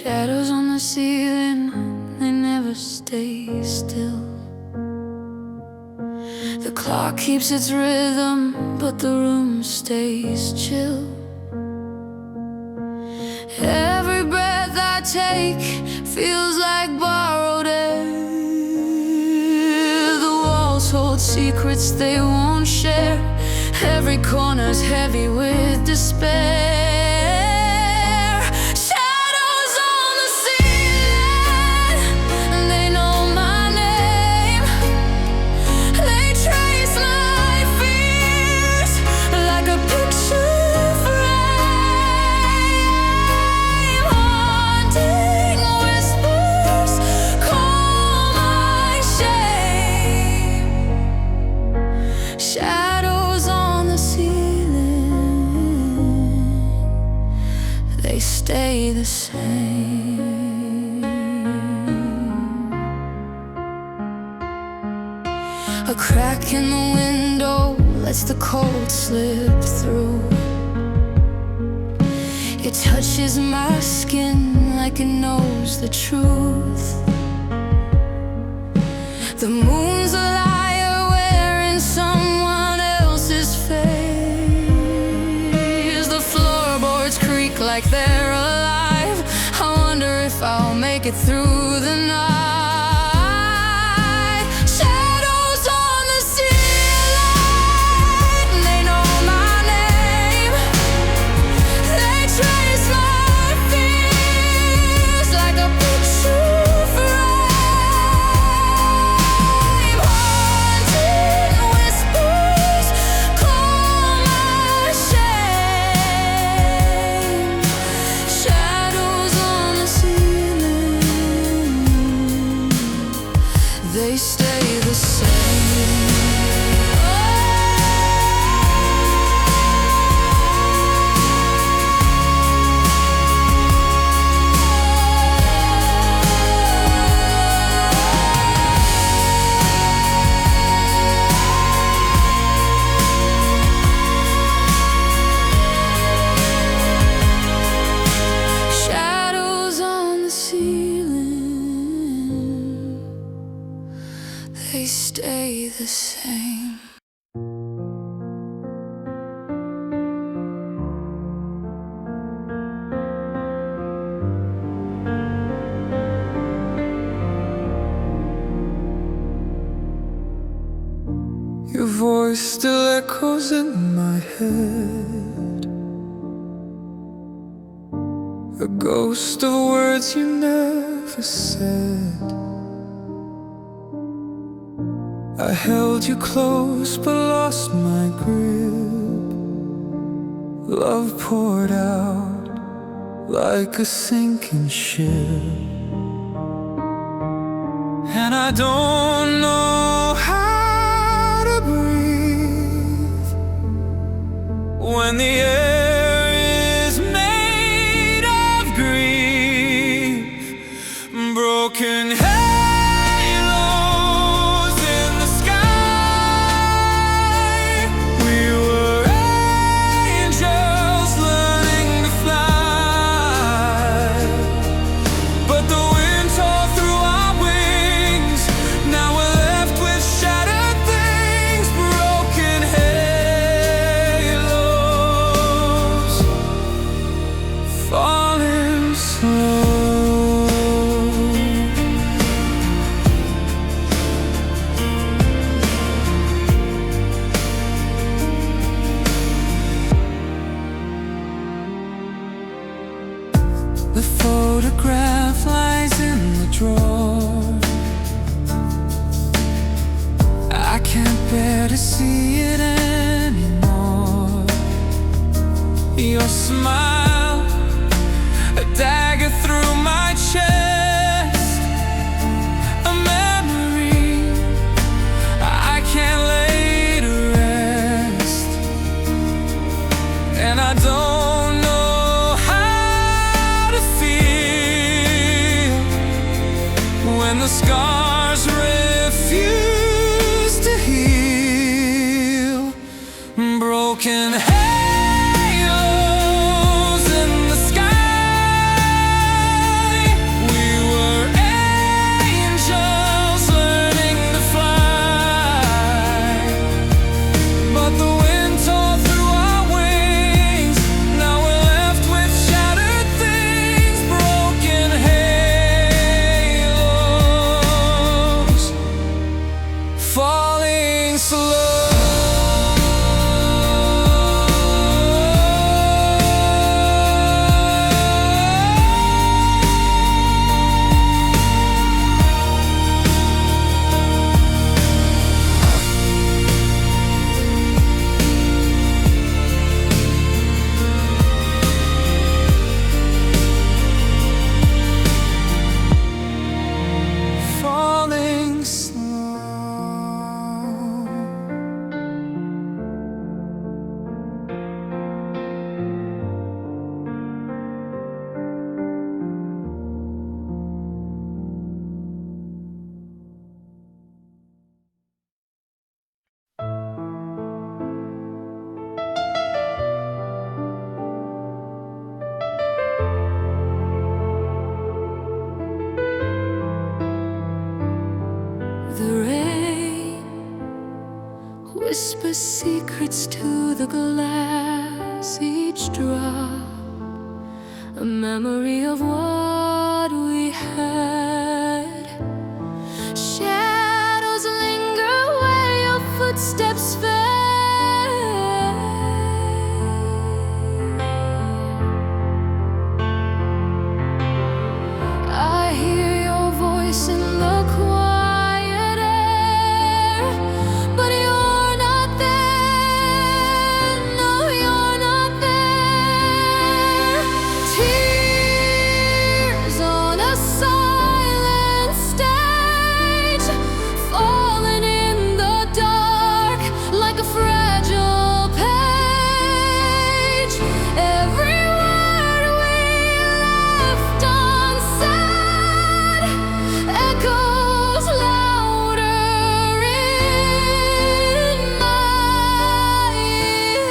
Shadows on the ceiling, they never stay still. The clock keeps its rhythm, but the room stays chill. Every breath I take feels like borrowed air. The walls hold secrets they won't share. Every corner's heavy with despair. Shadows on the ceiling, they stay the same. A crack in the window lets the cold slip through. It touches my skin like it knows the truth. The moon's a liar wearing someone else's face. The floorboards creak like they're alive. I wonder if I'll make it through the night. Shadows on the ceiling, they know my name. They trace my fears like a picture frame. Haunting whispers call my shame. Shadows on the ceiling, they stay the same. Shadows on the ceiling, they stay the same. Your voice still echoes in my head, a ghost of words you never said. I held you close but lost my grip. Love poured out like a sinking ship, and I don't know how to breathe when the air is made of grief. Broken halos in the sky. We were angels learning to fly, but the wind tore through our wings. Now we're left with shattered things. Broken halos falling slow. The photograph lies in the drawer. I can't bear to see it anymore. Your smile, a dagger through my chest, a memory I can't lay to rest. And I don't know how to feel when the scars refuse to heal. Broken halos in the sky. whisper secrets to the glass, each drop a memory of what we had. Shadows linger where your footsteps fade. I hear your voice in the quiet air, but you're not there. No, you're not there. Tears on a silent stage, falling in the dark like a fragile page. Every word we left unsaid echoes louder in my head.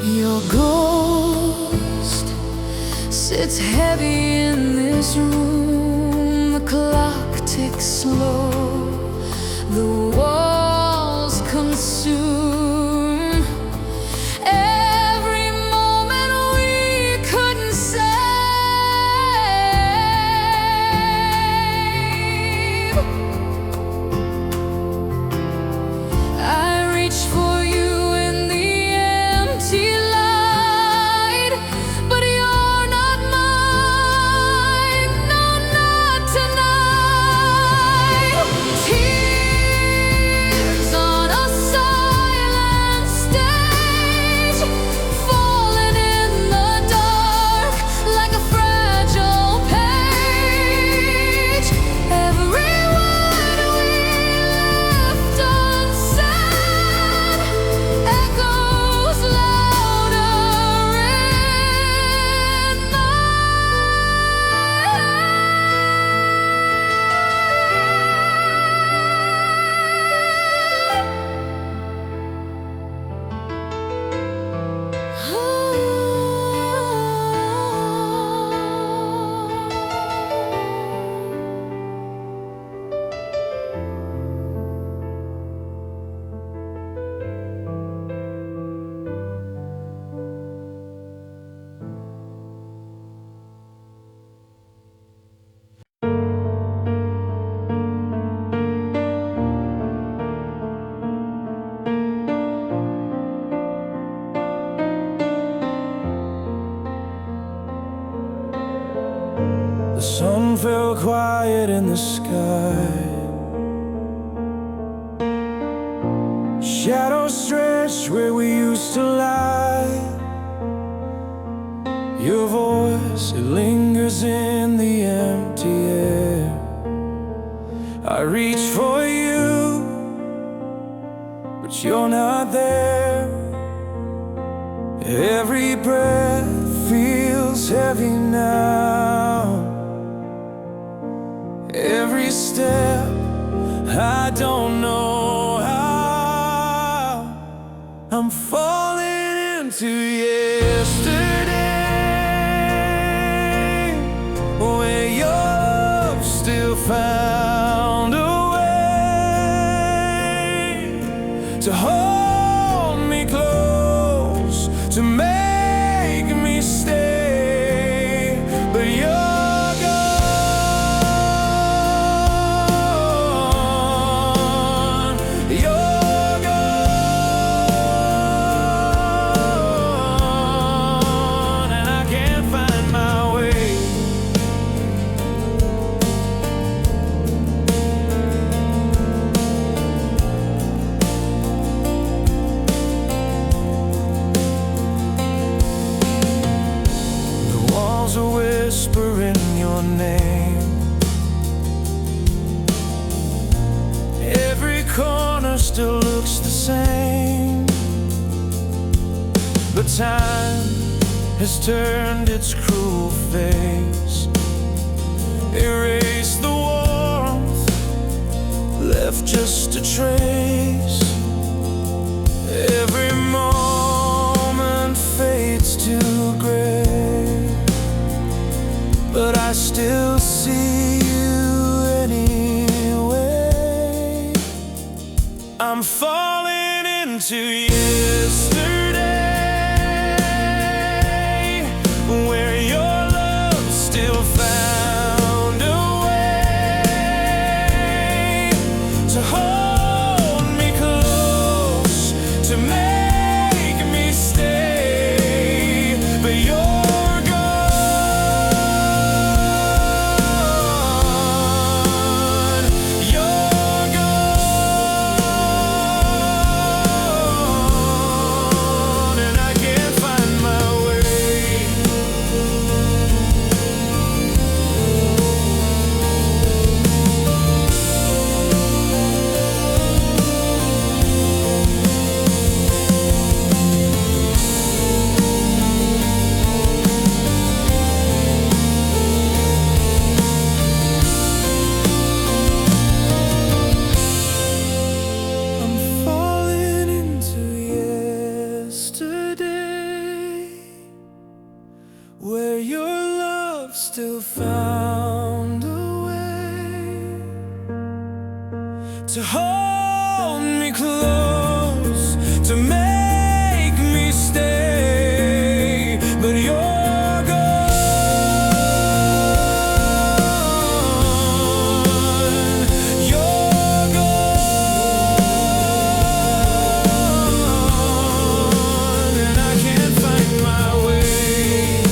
Your ghost sits heavy in this room. The clock ticks slow, the walls consume every moment we couldn't save. I reach for you in the empty light, but you're not mine. No, not tonight. Tears on a silent stage, falling in the dark like a fragile page. Every word we left unsaid echoes louder in my The sun fell quiet in the sky. Shadows stretched where we used to lie. Your voice, it lingers in the empty air. I reach for you, but you're not there. Every breath feels heavy now. Every step, I don't know how. I'm falling into yesterday, where your love still found a way to hold me close, to make me stay. But you're gone, you're gone, and I can't find my way. The walls are whispering your name. Every corner still looks the same, but time has turned its cruel face, erased the warmth, left just a trace. Every moment fades to still see you anyway. I'm falling into yesterday, where your love still found a way to hold me close, to make me stay. But you're gone, you're gone, and I can't find my way. I'm falling into yesterday, where your love still found a way to hold me close, to make me stay. But you're gone, you're gone, and I can't find my way.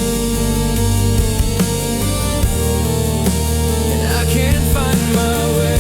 And I can't find my way.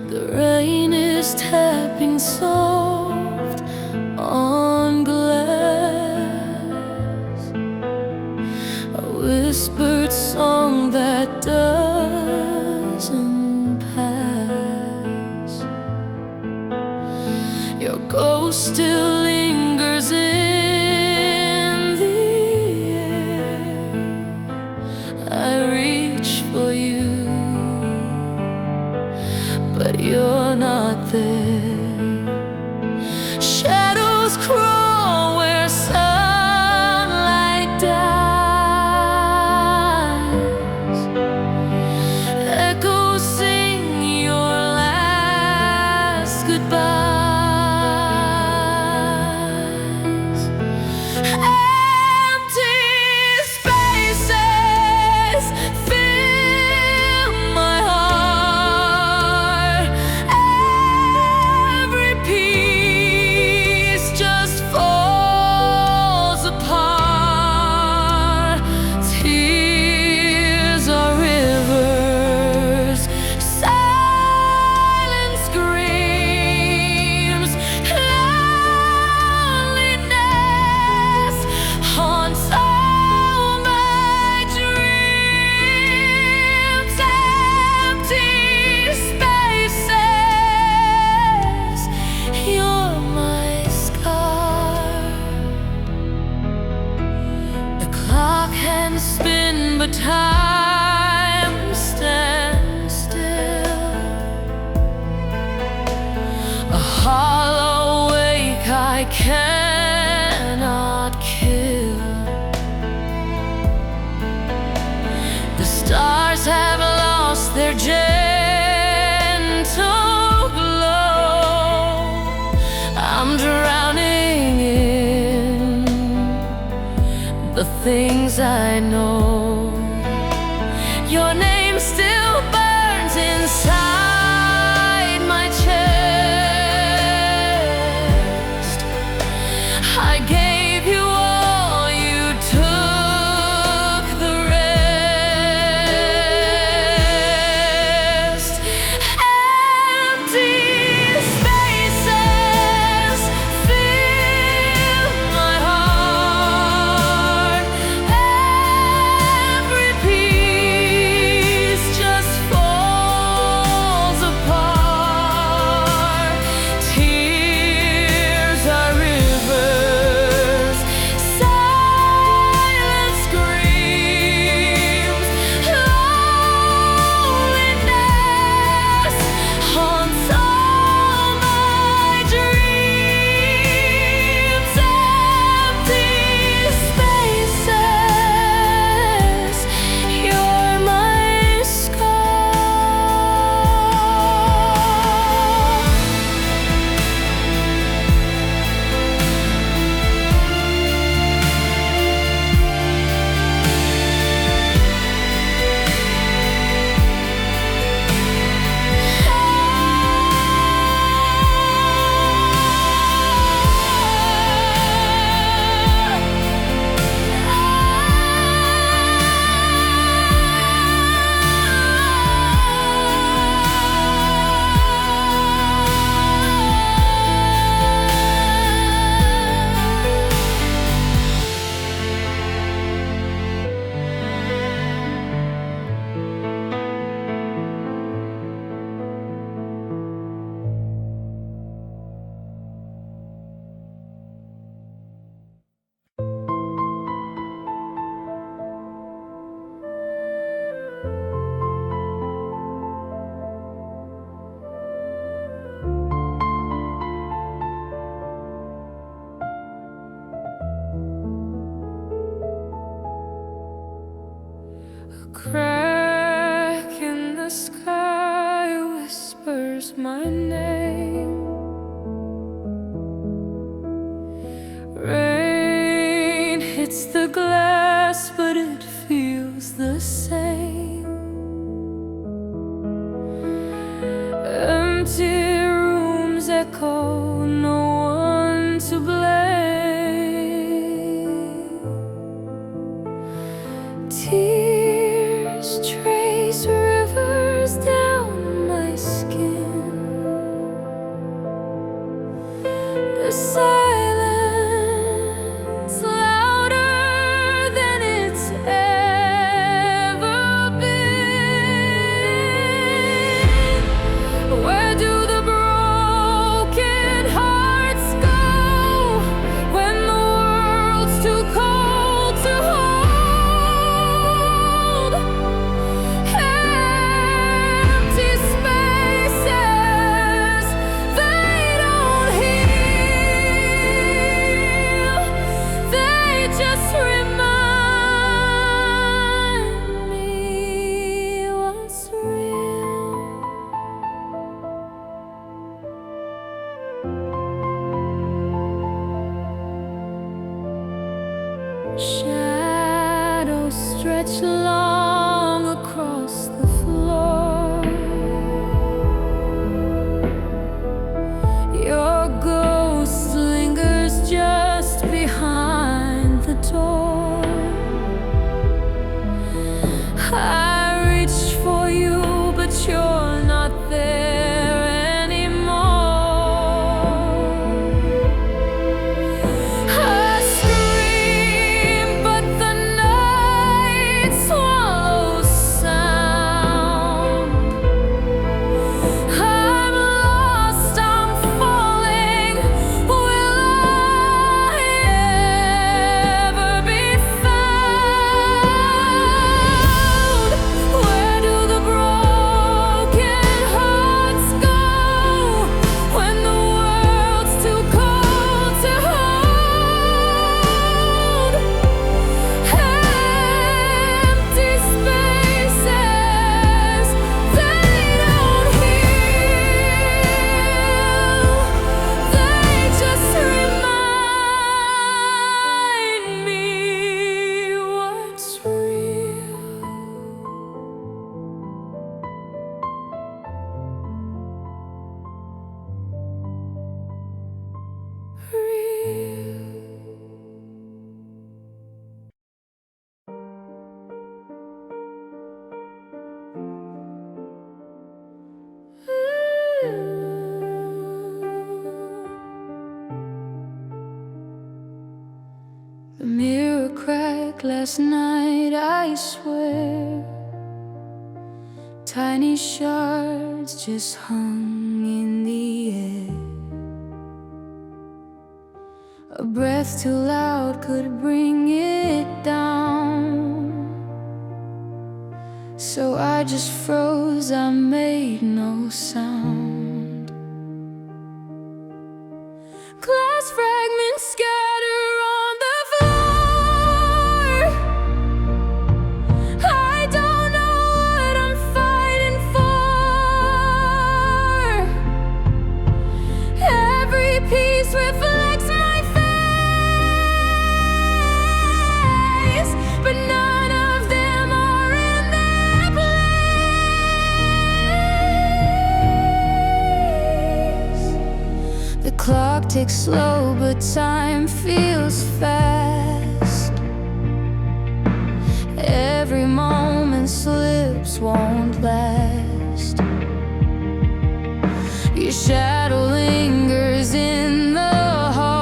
The rain is tapping soft on glass, a whispered song that doesn't pass. Your ghost still lingers in the air. I reach for you, but you're not there. Shadows crawl where sunlight dies. Echoes sing your last goodbyes. Empty spaces fill my heart. Every piece just falls apart. Tears are rivers, silence screams, loneliness haunts all my dreams. Empty spaces, you're my scar. The clock can spin, but time stands still. A hollow wake I cannot kill. The stars have lost their gentle glow. I'm drowning in the things I know. Your name still burns inside my chest. I gave you all, you took the crack in the sky whispers my name. Rain hits the glass, but it feels the same. Empty rooms echo, no one to blame. Tears trace rivers down my skin. The silence louder than it's ever been. Where do the broken hearts go when the world's too cold to hold? Empty spaces, they don't heal. They just remind me what's real. Shadows stretch long across the floor. Your ghost lingers just behind the door. I reached for you, but you're not there anymore. I scream, but the night swallows sound. I'm lost, I'm falling. Will I ever be found? Where do the broken hearts go when the world's too cold to hold? Empty spaces, they don't heal. They just remind me what's real. The mirror cracked last night, I swear. Tiny shards just hung in the air. A breath too loud could bring it down. So I just froze, I made no sound. Glass fragments scatter on the floor. I don't know what I'm fighting for. Every piece reflects my face, but none of them are in their place. The clock ticks slow, but time feels fast. Every moment slips, won't last. Your shadow lingers in the hall.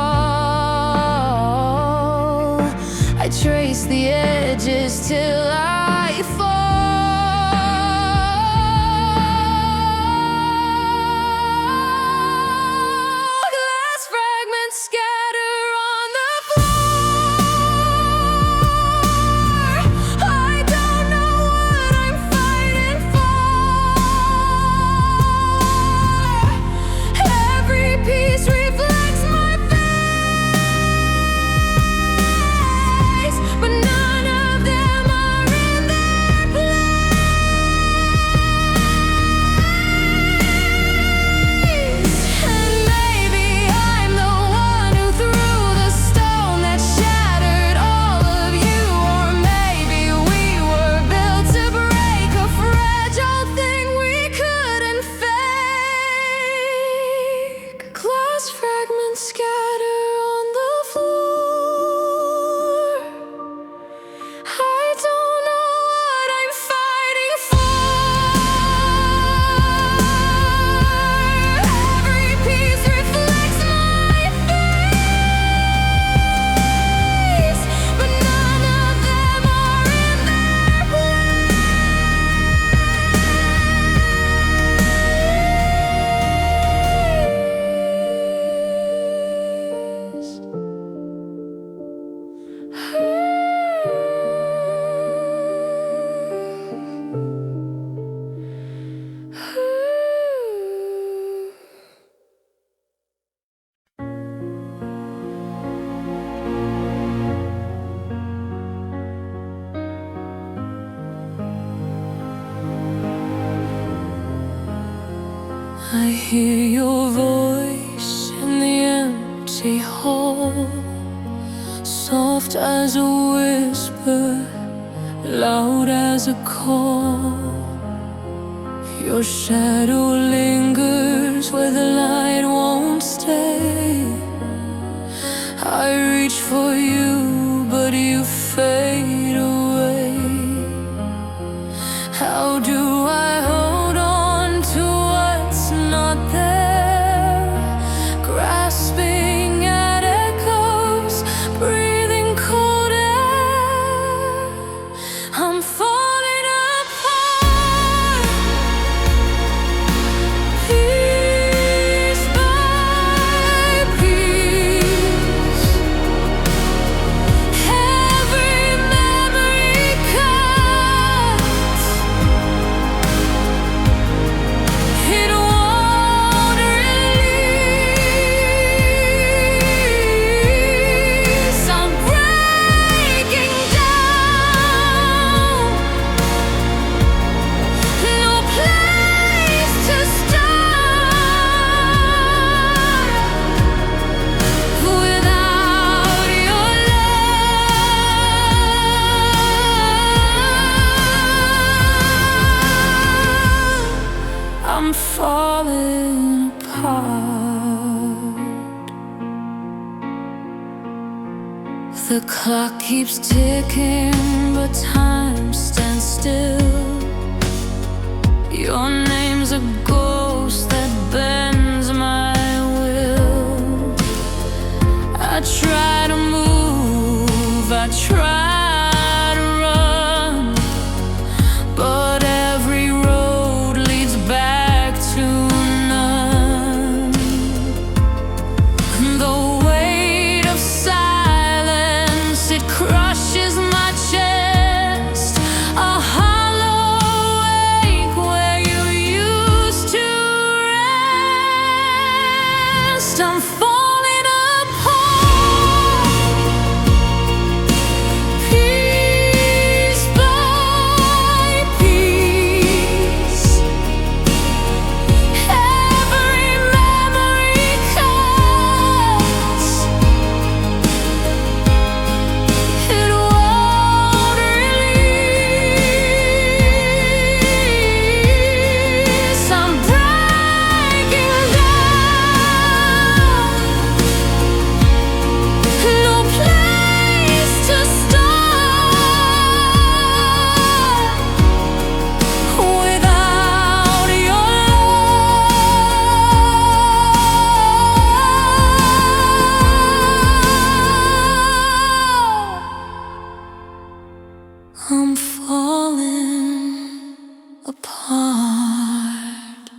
I trace the edges till I fall. Glass fragments scatter on the floor. I don't know what I'm fighting for. Every piece reflects my face, but none of them are in their place. I hear your voice in the empty hall, soft as a whisper, loud as a call. Your shadow lingers where the light won't stay. I reach for you, but you fade away. How do I hold on to what's not there? Grasping at echoes, breathing cold air. I'm falling apart, piece by piece. Every memory cuts. It won't release. I'm breaking down. No place to start without your love. I'm falling apart. The clock keeps ticking, but time stands still. Your name's a ghost that bends my will. I try to move, I try to run, but every road leads back to none. The weight of silence, it crushes my chest. A hollow ache where you used to rest. I'm falling apart, piece by piece. Every memory cuts. It won't release. I'm breaking down. No place to start without your love. I'm falling apart.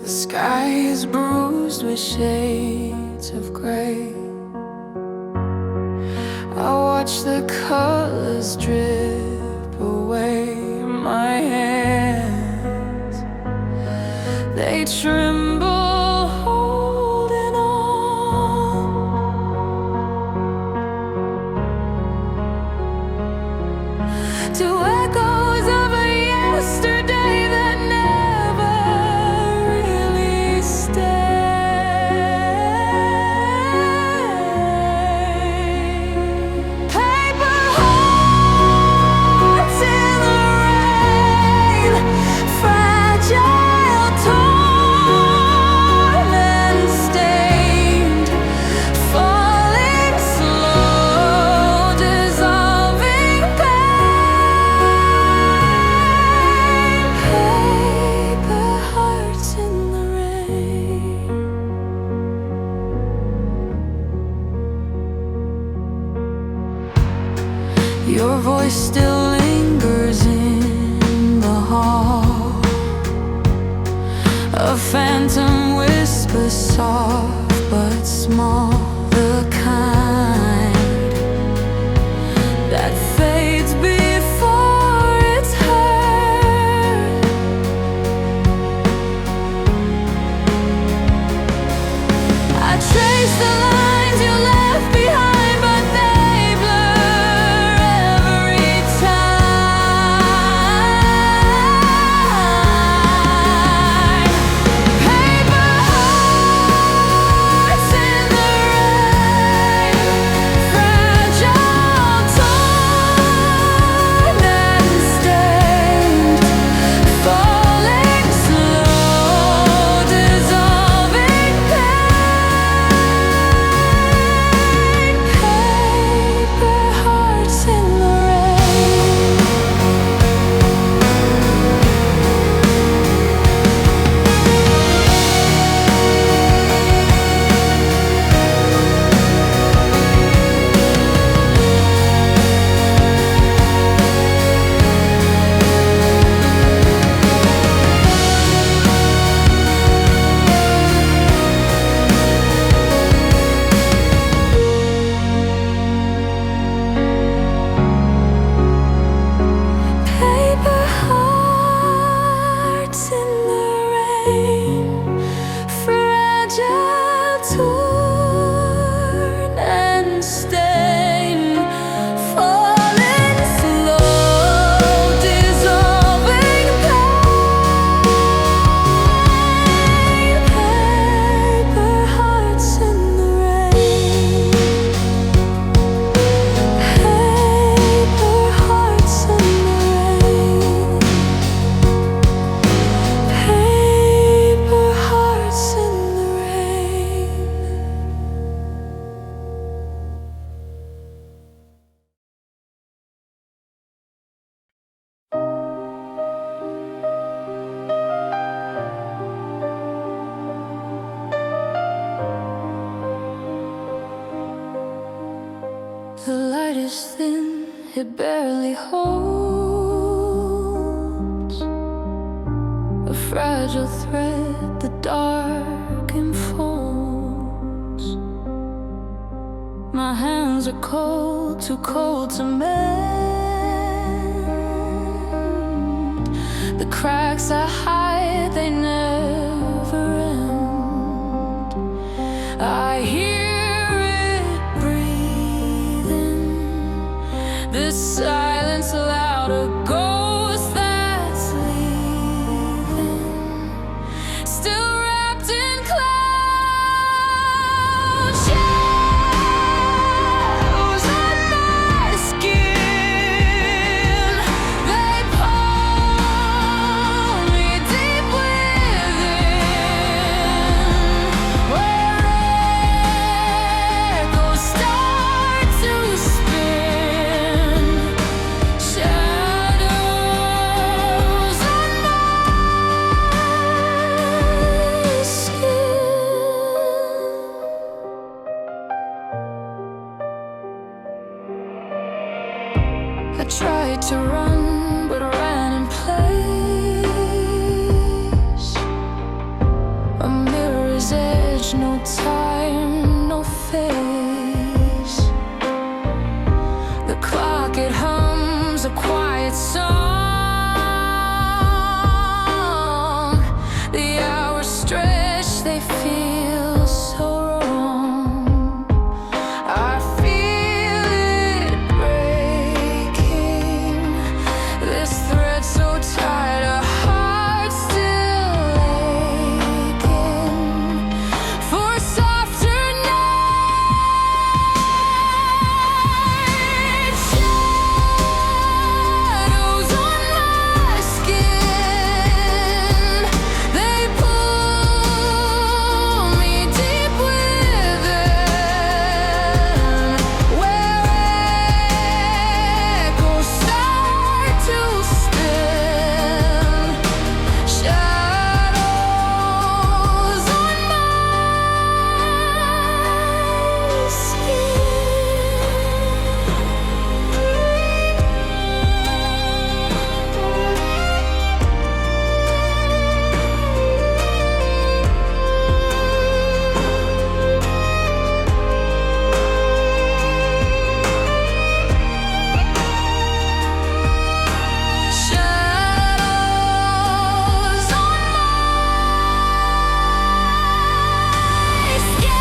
The sky is bruised with shades of gray. I watch the colors drip away. My hands, they tremble, holding on to echoes of a yesterday that never really stayed. Paper hearts in the rain, fragile, torn and stained, falling slow, dissolving pain. Paper hearts in the rain. Your voice still lingers in the hall. A phantom whisper, soft but small, the kind that fades before it's heard. I trace the lines you left behind, but they blur. The light is thin, it barely holds a fragile thread, the dark enfolds. My hands are cold, too cold to mend. The cracks I hide, they never end. I hear it breathing, this silence loud, a ghost that's leaving, still wrapped in clouds. Shadows on my skin, they pull me deep within, where echoes start to spin. Shadows on my skin. I tried to run, but ran in place. A mirror's edge, no time, no face. The clock, it hums a quiet song. The hours stretch, they feel so wrong. I feel it breaking, this thread so tight, a heart still aching for a softer night. Shadows on my skin, they pull me deep within, where echoes start to spin. Shadows on my Shadows on my skin.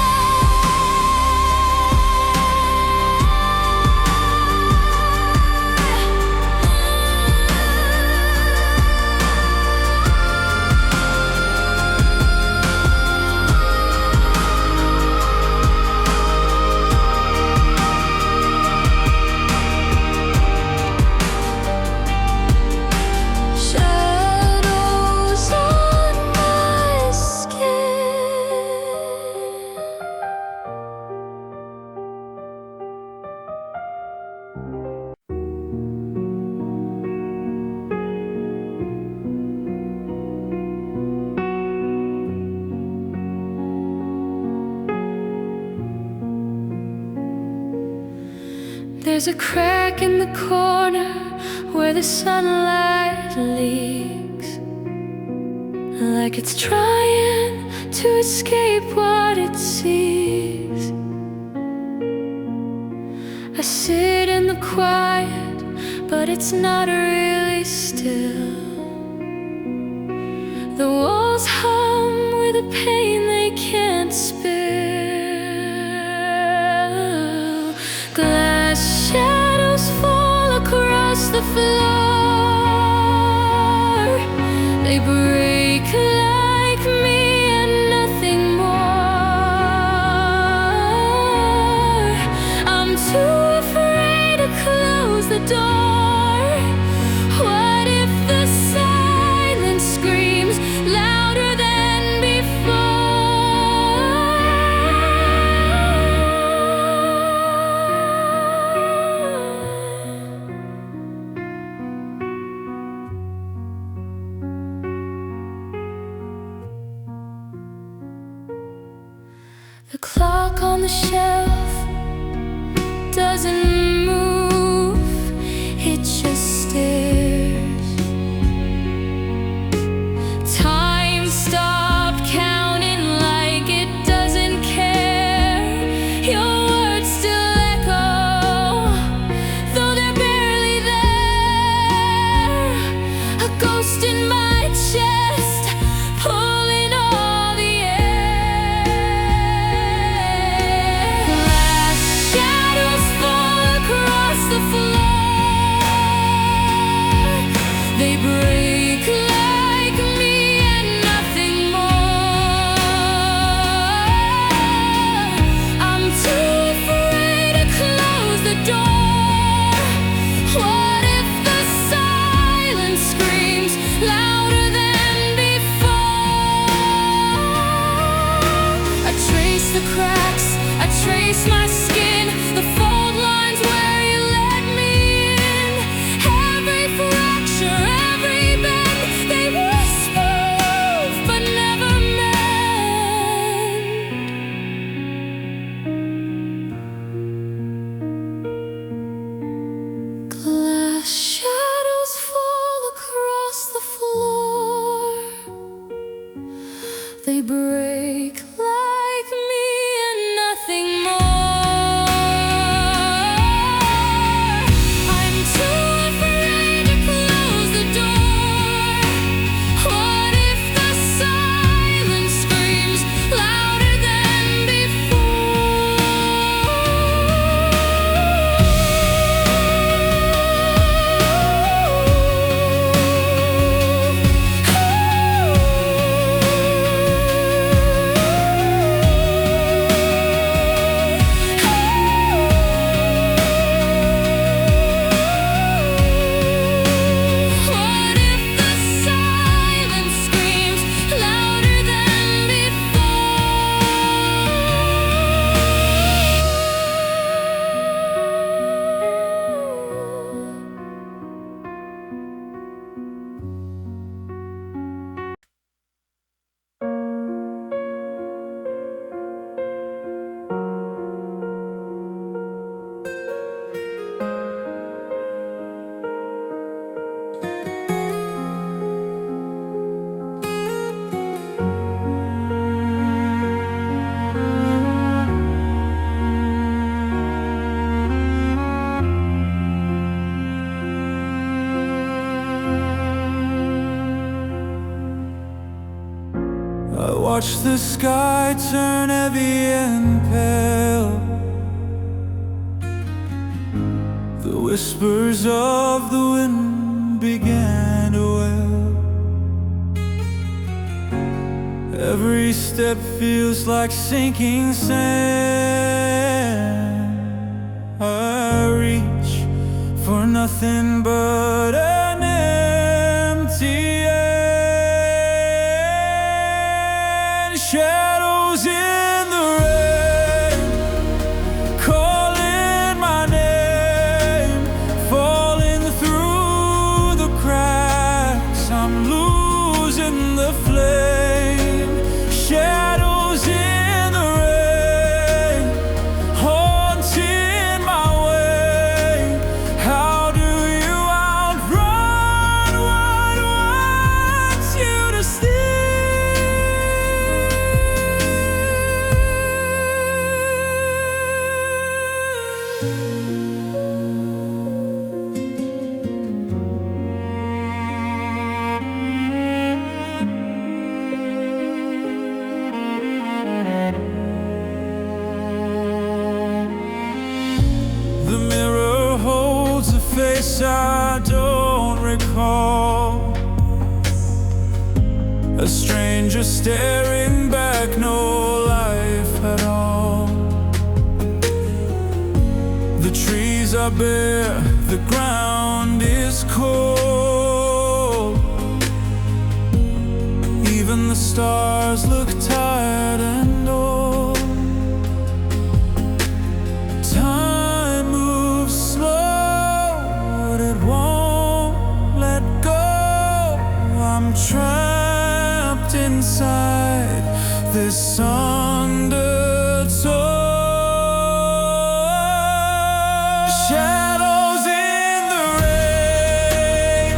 Shadows on my skin. There's a crack in the corner where the sunlight leaks, like it's trying to escape what it sees. I sit in the quiet, but it's not really still. The walls hum with a pain they can't spill. Glass shadows fall across the floor. They break like me and nothing more. I'm too afraid to close the door. What if the silence screams louder than The clock on the shelf doesn't cracks. I trace my skin, the fault lines where you let me in. Every fracture, every bend, they whisper love but never mend. Glass shadows fall across the floor. They break like me and nothing more. I'm too afraid to close the door. What if the silence screams louder than I watch the sky turn heavy and pale. The whispers of the wind began to wail. Every step feels like sinking sand. I reach for nothing but an empty end. Shadows in the rain, calling my name, falling through the cracks. I'm losing the flame. Shadows in the rain, haunting my way. How do you outrun what wants you to steal? The mirror holds a face I don't recall. A stranger staring back, no life at all. The trees are bare, the ground is cold. Even the stars look tired and old. Time moves slow, but it won't let go. I'm trapped inside this undertow. Shadows in the rain,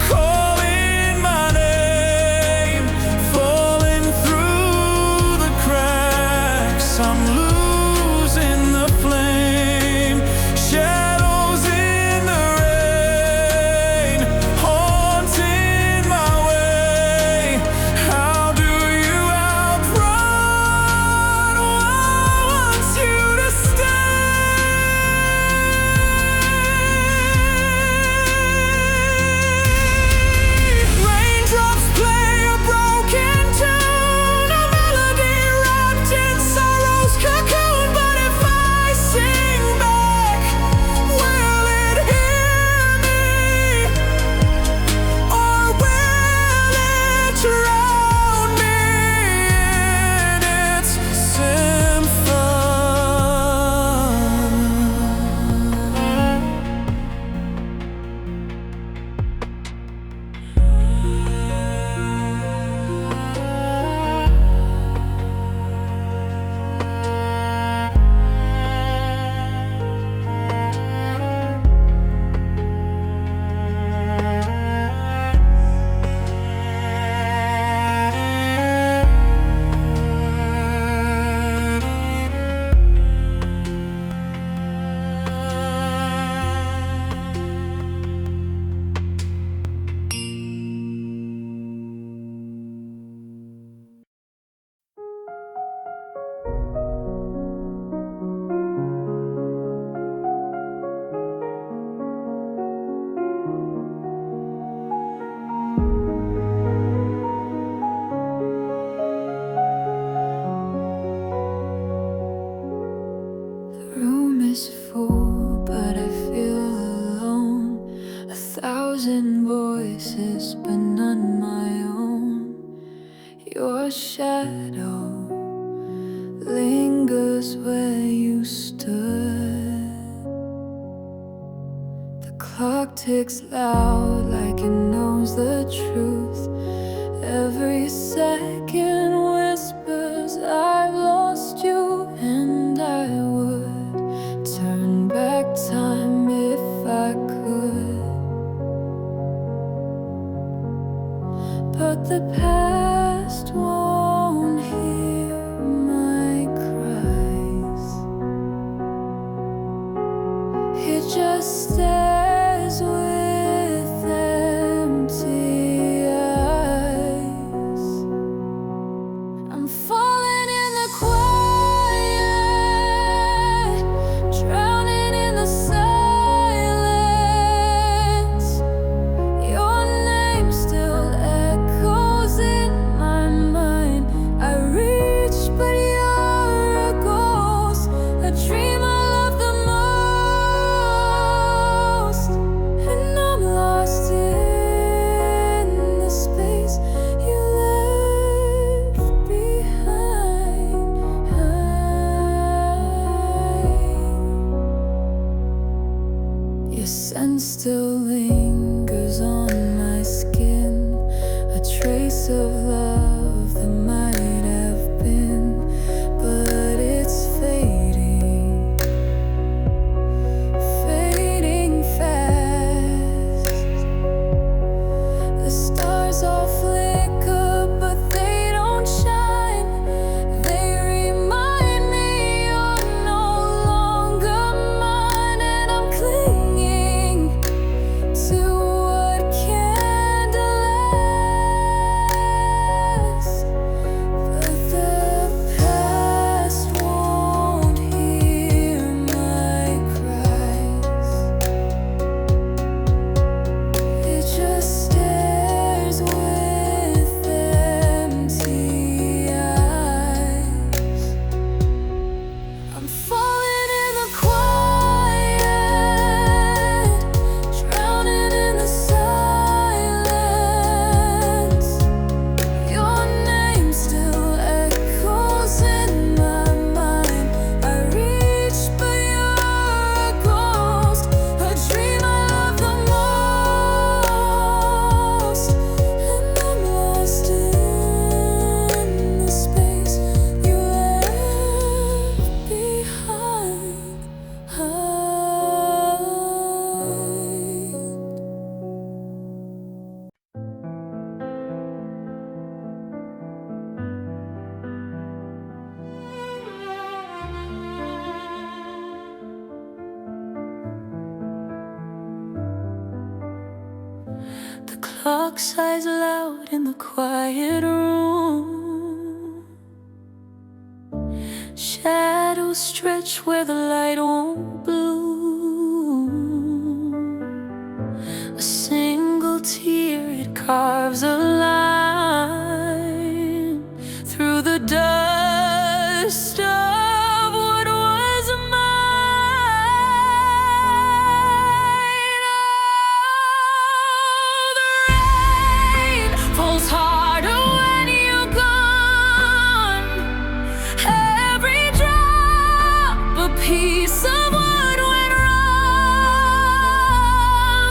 calling my name, falling through the cracks. I'm losing the flame. Shadows in the rain, haunting my way. How do you outrun was where you stood. The clock ticks loud like it knows the truth. Every second whispers I've lost you, and I would turn back time if I could. But the past won't hear my cries. It just stares with empty eyes. I'm falling in the quiet, drowning in the silence. Your name still echoes in my mind. I reach, but you're a ghost, a dream I love the most. And I'm lost in the space you left behind. Your scent still lingers on my skin, a trace of love that might have been, but it's fading, fading fast. The stars all flicker, but they don't shine. They remind me you're no longer mine, and I'm clinging to what can't last. But the past won't hear my cries. It just stares with empty eyes. I'm falling in the quiet, drowning in the silence. Your name still echoes in my mind. I reach, but you're a ghost, a dream I love the most. And I'm lost in the space you left behind. The clock sighs loud in the quiet room. Shadows stretch where the light won't bloom. A single tear, it carves a line through the dust of what was mine. Oh, the rain falls harder when you're gone. Every drop a piece of what went wrong.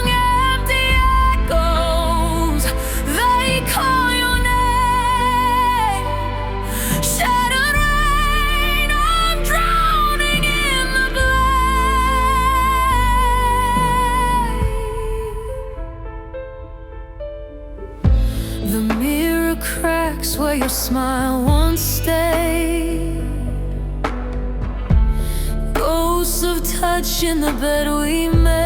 Empty echoes, they call your name. Shattered rain, I'm drowning in the blame. The mirror cracks where your smile once stayed. Ghosts of touch in the bed we made.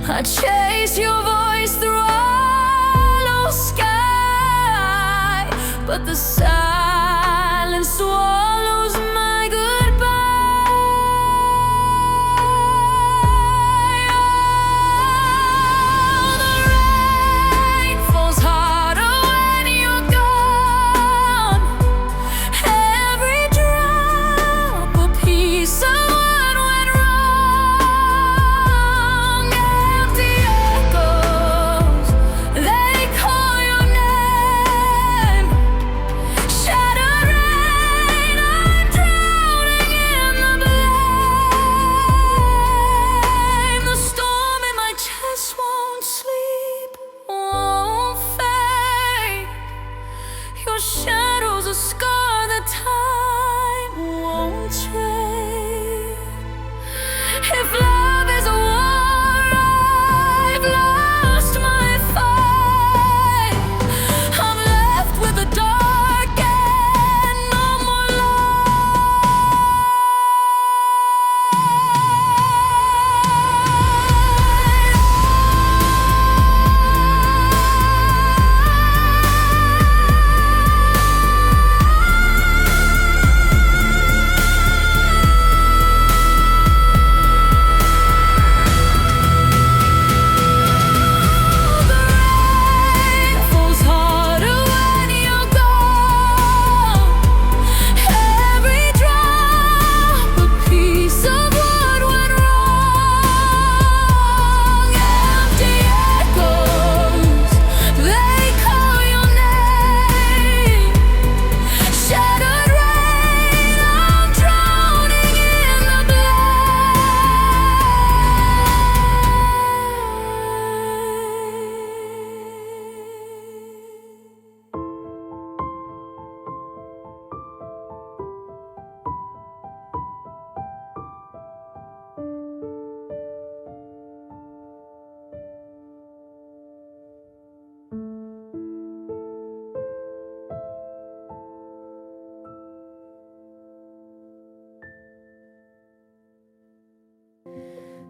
I chase your voice through hollow sky, but the silence swallows my goodbye. Oh, the rain falls harder when you're gone. Every drop a piece of what went wrong. Empty echoes, they call your name. shadows, a scar that time won't trade. If love is a war, I've lost my fight. I'm left with the dark and no more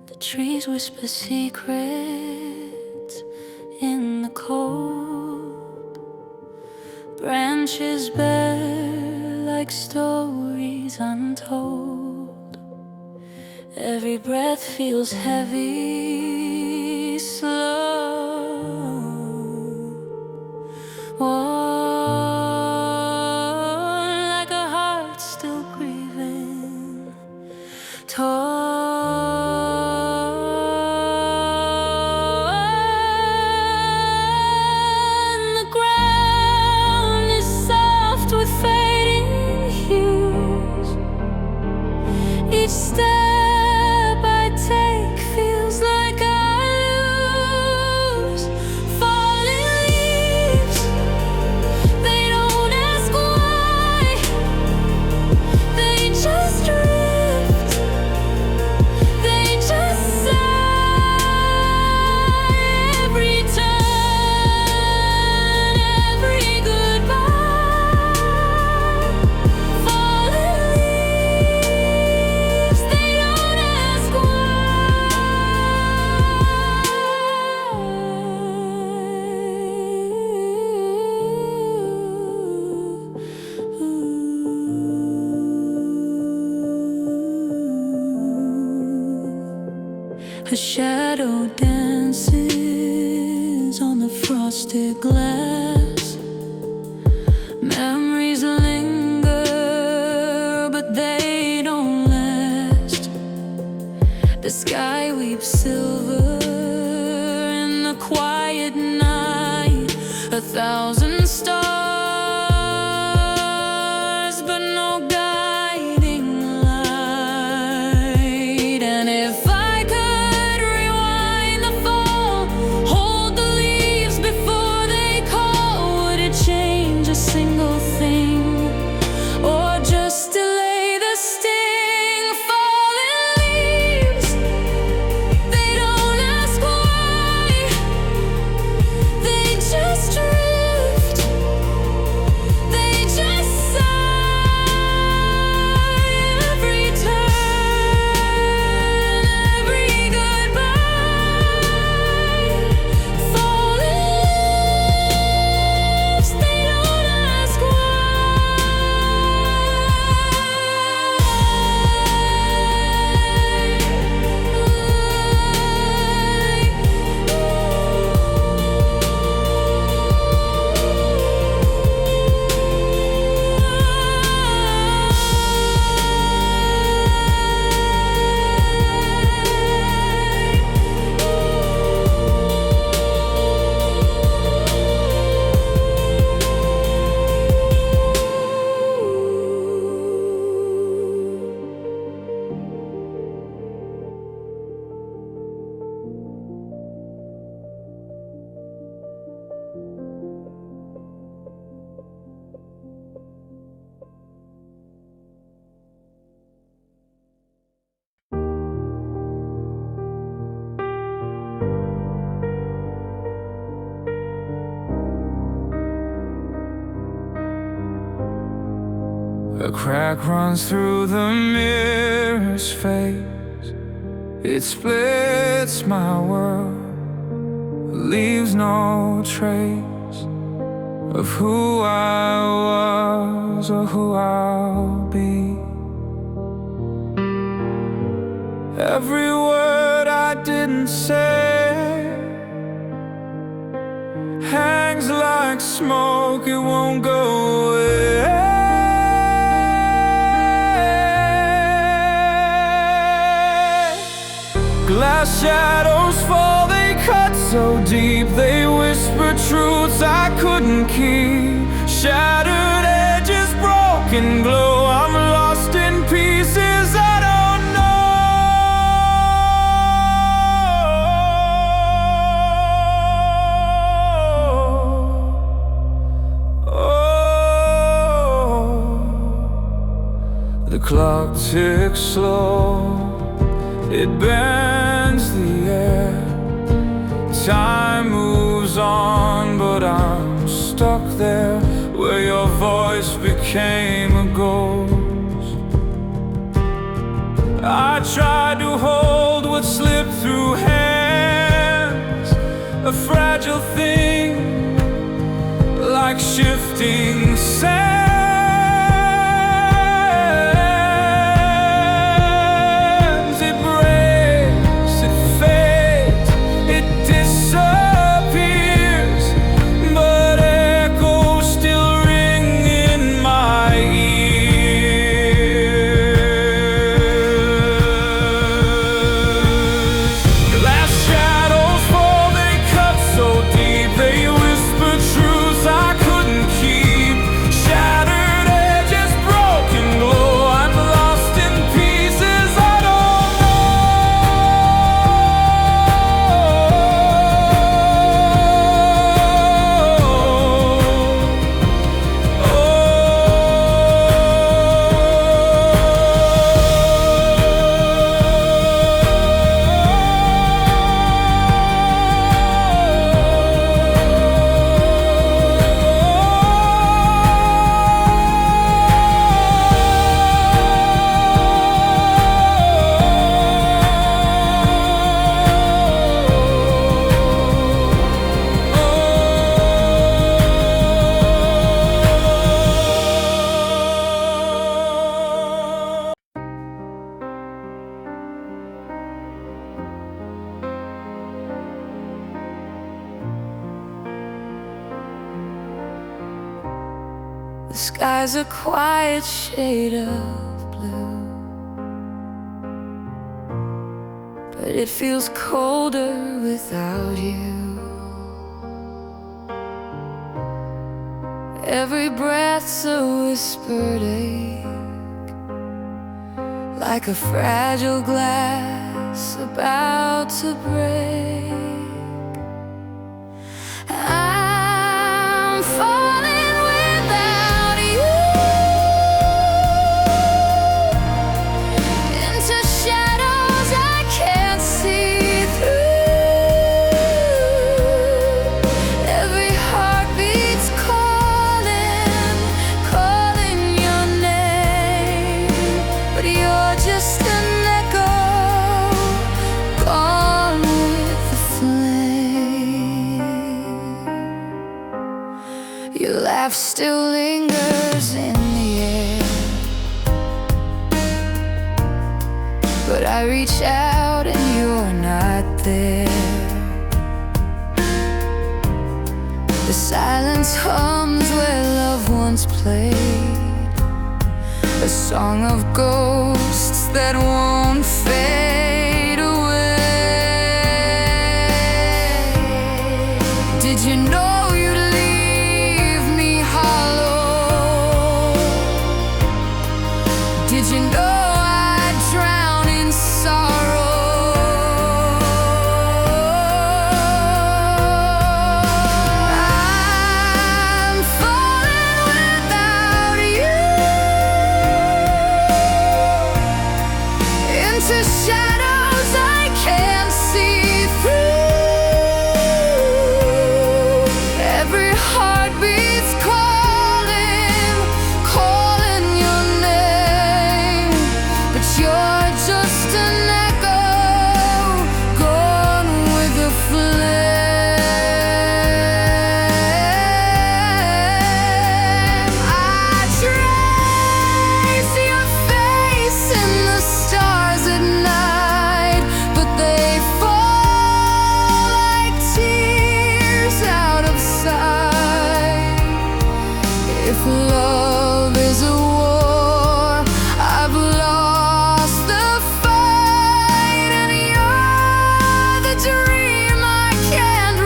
The trees whisper secrets in the cold. Branches bare like stories untold. Every breath feels heavy, slow. Worn like a heart still grieving. The ground is soft with fading hues. Each step I take feels like I lose. Falling leaves, they don't ask why. They just drift, they just sigh. Every turn, every goodbye. Falling leaves, they don't ask why. A shadow dances on the frosted glass. Memories linger, but they don't last. The sky weeps silver in the quiet night. 1,000 stars, but no guiding light. And if I could rewind the fall, hold the leaves before they call, would it change a single thing, or just delay the sting? Falling leaves, they don't ask why. They just drift, they just sigh. Every turn, every goodbye. Falling leaves, they don't ask why. A crack runs through the mirror's face. It splits my world, leaves no trace of who I was or who I'll be. Every word I didn't say hangs like smoke, it won't go away. Glass shadows fall, they cut so deep. They whisper truths I couldn't keep. Shattered edges, broken glow. I'm lost in pieces I don't know. The clock ticks slow, it bends the air. Time moves on, but I'm stuck there, where your voice became a ghost. I tried to hold what slipped through hands, a fragile thing, like shifting sand. The sky's a quiet shade of blue, but it feels colder without you. Every breath's a whispered ache, like a fragile glass about to break. I'm falling without you into shadows I can't see through. Every heartbeat's calling your name, but you're just an echo, gone with the flame. Your laugh still lingers in the air, but I reach out and you're not there. The silence hums where love once played, a song of ghosts that won't fade away. Did you know you'd leave me hollow? Did you know I'd drown in sorrow? I'm falling without you If love is a war, I've lost the fight, and you're the dream I can't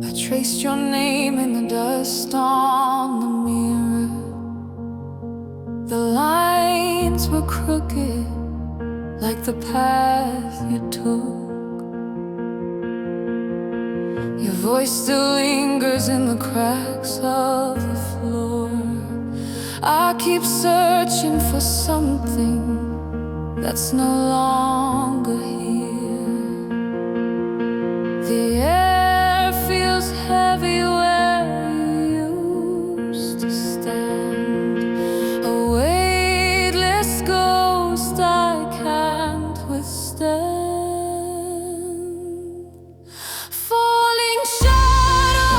I traced your name in the dust on the mirror. The lines were crooked, like the path you took. Your voice still lingers in the cracks of the floor. I keep searching for something that's no longer here. The air feels heavy where you used to stand. A weightless ghost I can't withstand. Falling shadows,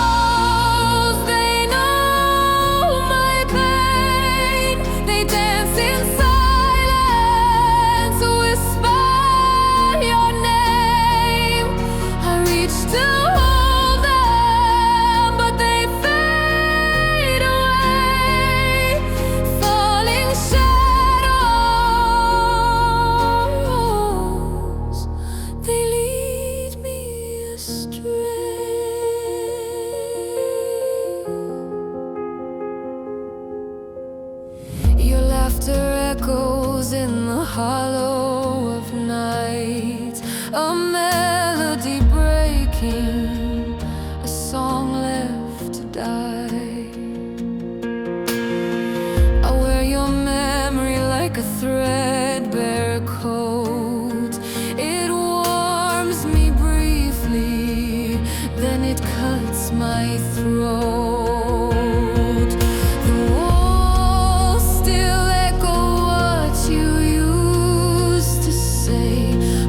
they know my pain. They dance in silence, whisper your name. I reach to hold them, but they fade away. Falling shadows, they lead me astray. Your laughter echoes in the hollow of night, a melody breaking, a song left to die. I wear your memory like a threadbare coat. It warms me briefly, then it cuts my throat. The walls still echo what you used to say,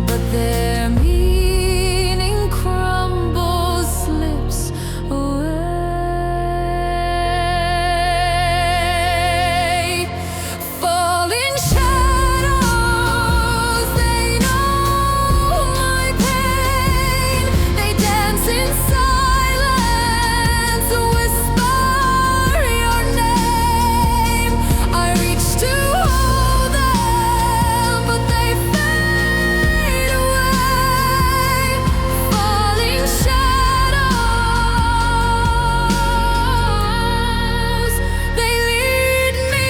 but their meaning crumbles, slips away. Falling shadows, they know my pain. They dance in silence, whisper your name. I reach to hold them, but they fade away. Falling shadows, they lead me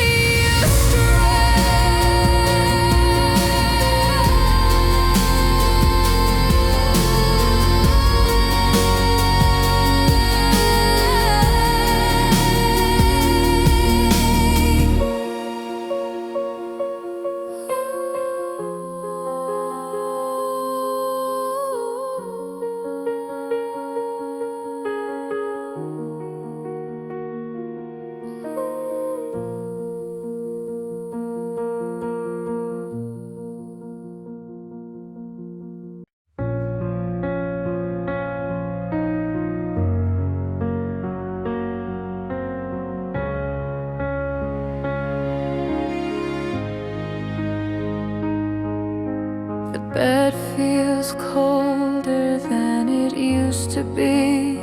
The bed feels colder than it used to be.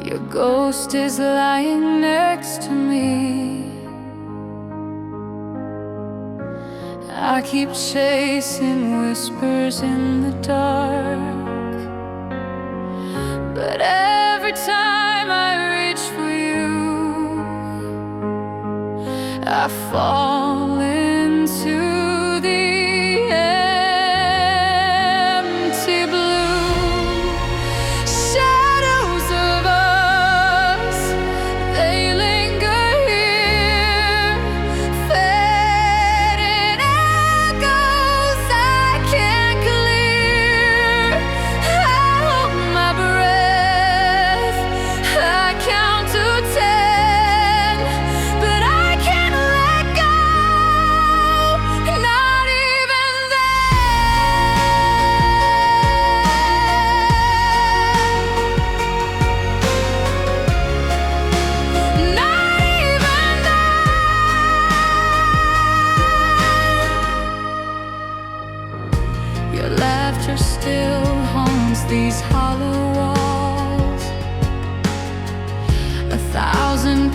Your ghost is lying next to me. I keep chasing whispers in the dark, but every time I reach for you, I fall into the empty blue. Shadows of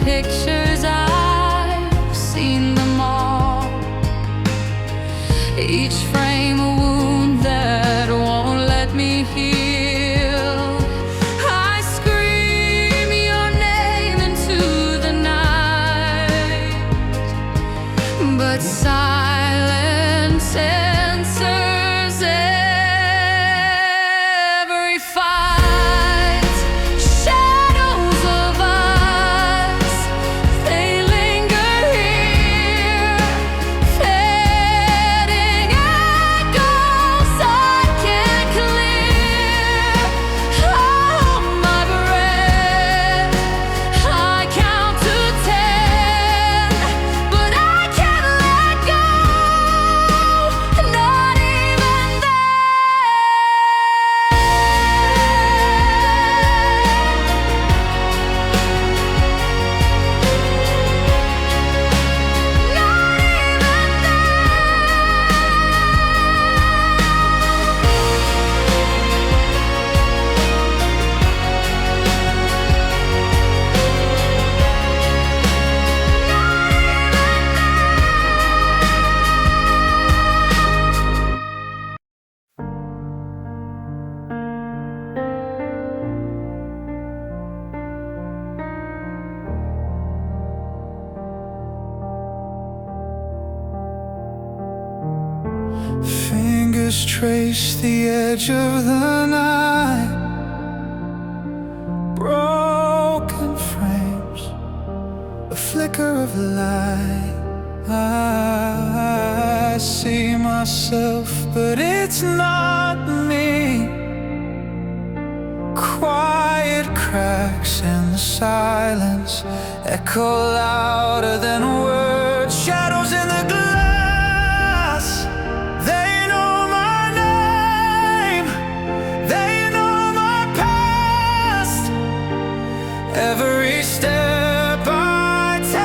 pictures, I've seen them all. Each frame a wound that won't let me heal. I scream your name into the night, but silence answers every fight. Shadows of us, they linger here, fading echoes I can't clear. Hold my breath, I count to 10, but I can't let go, not even then. Fingers trace the edge of the night, broken frames, a flicker of light. I see myself, but it's not me. Quiet cracks in the silence echo louder than words. Shadows in the glass, they know my name, they know my past. Every step I take,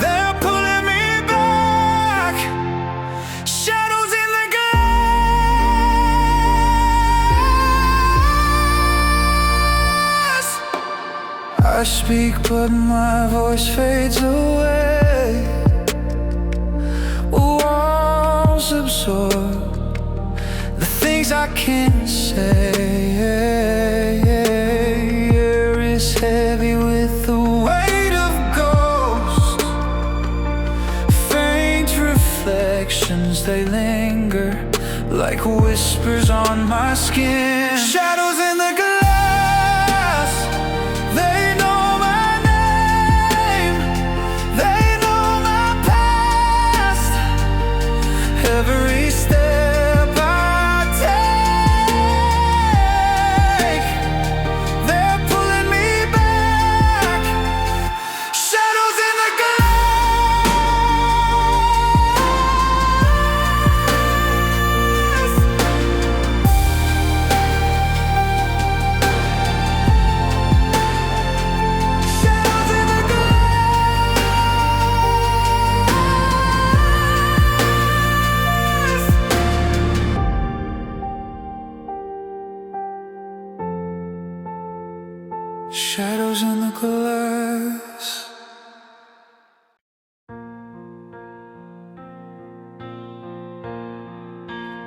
they're pulling me back. Shadows in the glass. I speak, but my voice fades away. Walls absorb the things I can't say. Air is heavy with the weight of ghosts. Faint reflections, they linger like whispers on my skin. Shadows in the glass, they know my name, they know my past. Every step I take, they're pulling me back. Shadows in the glass. Shadows in the glass. Shadows in the glass.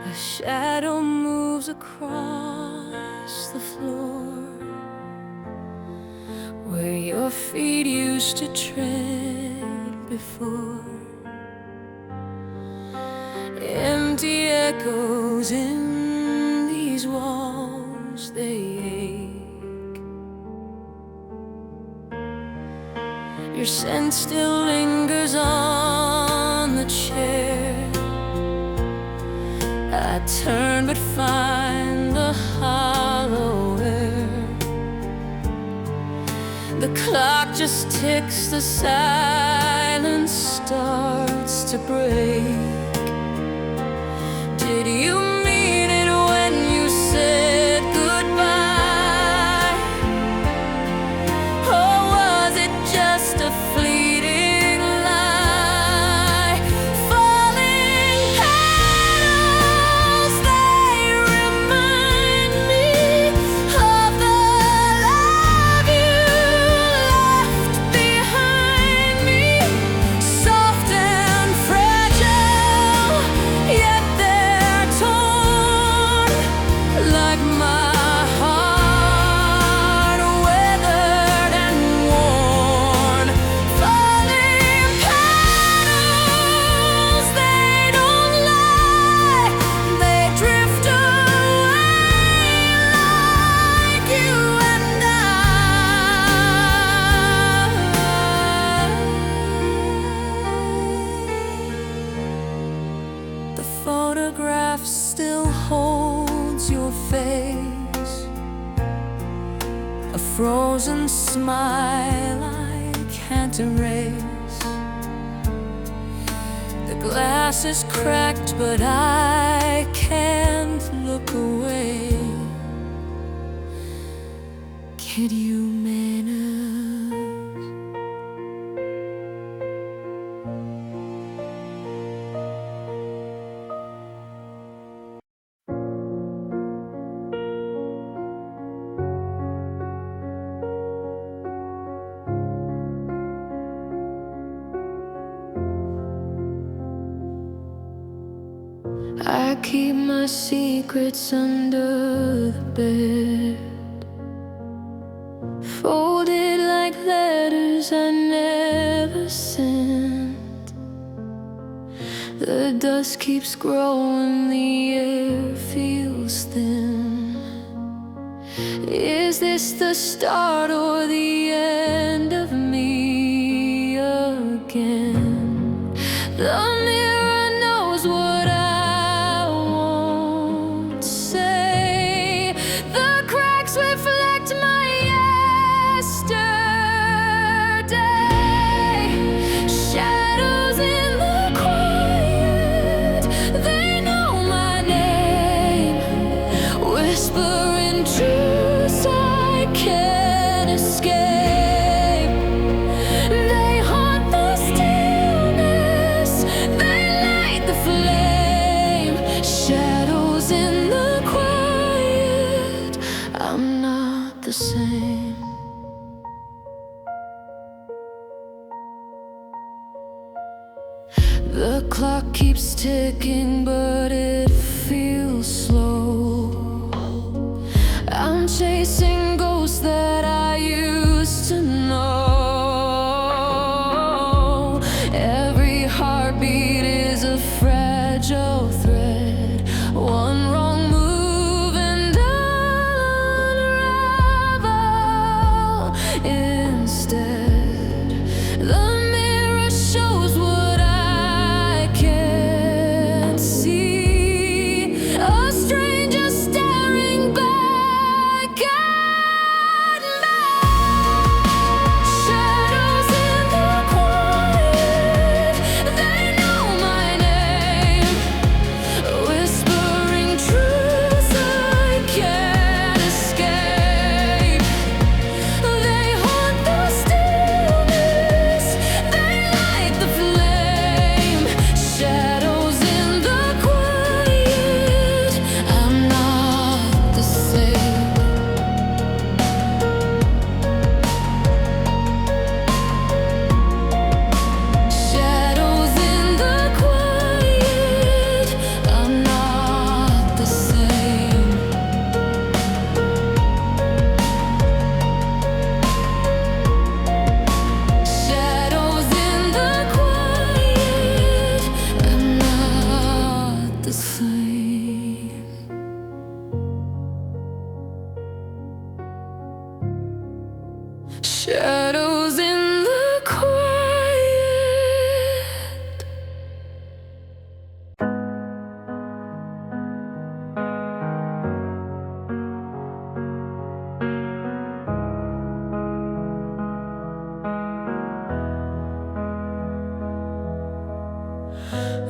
A shadow moves across the floor where your feet used to tread before. Empty echoes in these walls, they ache. Your scent still lingers on the chair. I turn but find the hollow air. The clock just ticks, the silence starts to break. Did you mean it when you said goodbye? Or was it just a fleeting lie? Falling petals, they remind me of the light. face, a frozen smile I can't erase. The glass is cracked, but I can't look away. Kid, you menace. I keep my secrets under the bed, folded like letters I never sent. The dust keeps growing, the air feels thin. Is this the start or the end of me again? The mirror knows what I won't say. The cracks reflect my yesterday. Shadows in the quiet, they know my name. Whispering truths I can't escape. They haunt the stillness, they light the flame. Shadows in the quiet, I'm not the same. The clock keeps ticking, but it feels slow. I'm chasing ghosts that I used to know. Every heartbeat is a fragile thread. One wrong move and I'll unravel instead. The mirror shows what I can't see. A stranger staring back at me. Shadows in the quiet, they know my name. Whispering truths I can't escape. They haunt the stillness, they light the flame. Shadows in the quiet, I'm not the same. Shadows in the quiet, I'm not the same. Shadows in the quiet, I'm not the same. Shadows in the quiet.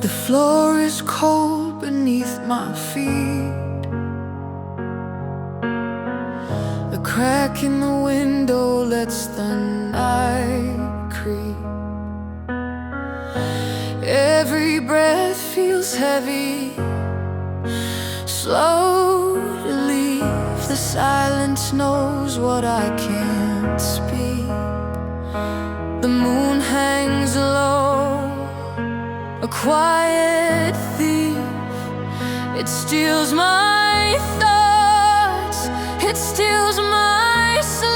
The floor is cold beneath my feet. A crack in the window lets the night creep. Every breath feels heavy, slow to leave. The silence knows what I can't speak. The moon hangs low, a quiet thief. It steals my thoughts, it steals my sleep.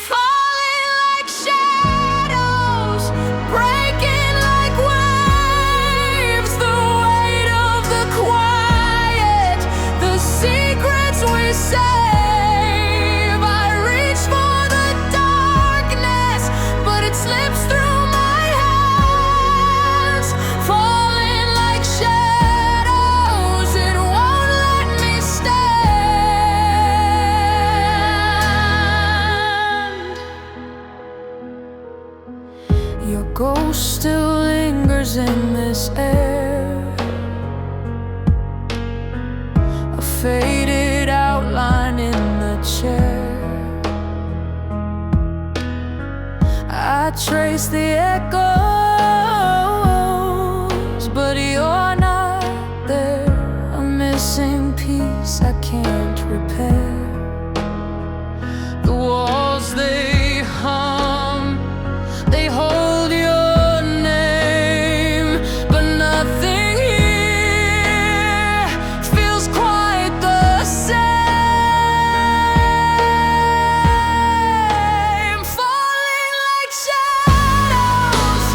Falling like shadows, breaking like waves. The weight of the quiet, the secrets we save. I reach for the darkness, but it slips through my hands. Falling like shadows. faded outline in the chair. I trace the echoes, but you're not there. A missing piece I can't repair. The walls they hum, they hold your name, but nothing here feels quite the same. Falling like shadows,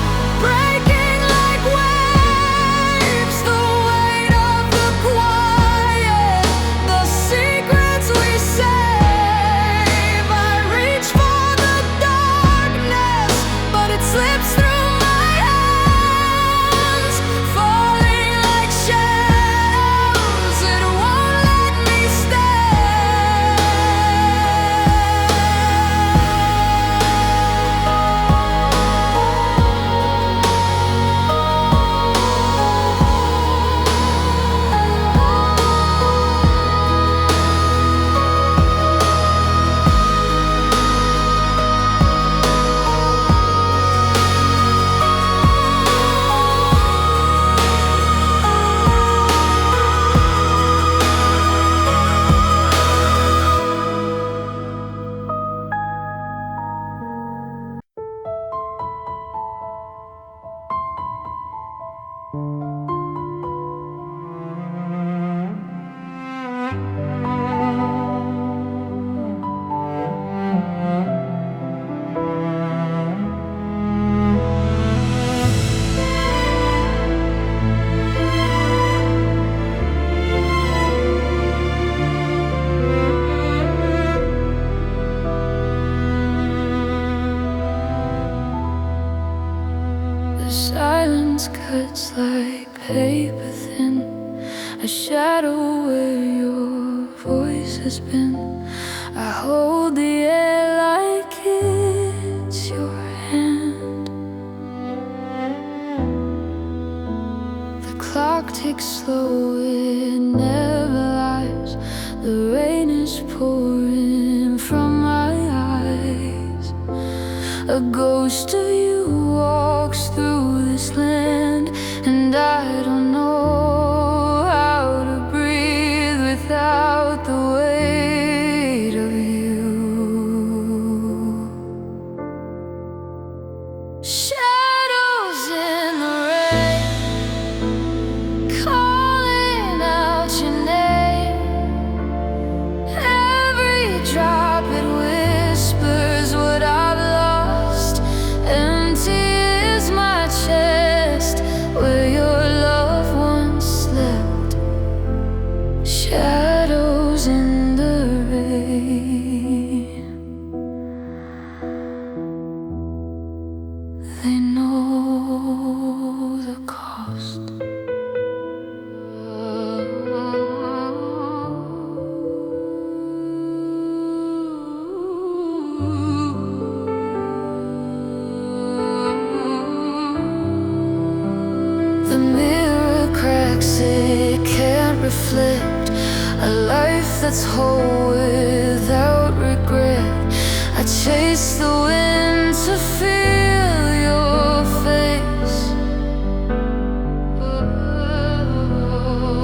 breaking like waves, the weight of the quiet, the secrets we save. I reach for the darkness, but it slips through my hands. Falling like shadows, it won't let me The silence cuts like paper thin, a shadow where your voice has been. I hold the air like it's your hand. The clock ticks slow, it never lies. The rain is pouring from my eyes. A ghost of you walks through this land, and I don't know how to breathe without the weight of you. Shadows in the rain, calling out your name. Every drop it whispers what I've lost. Empty is my chest, where your love once slept. Shadows in the rain, they know the cost. The mirror cracks, it can't reflect a life that's whole without regret. I chase the wind to feel your face.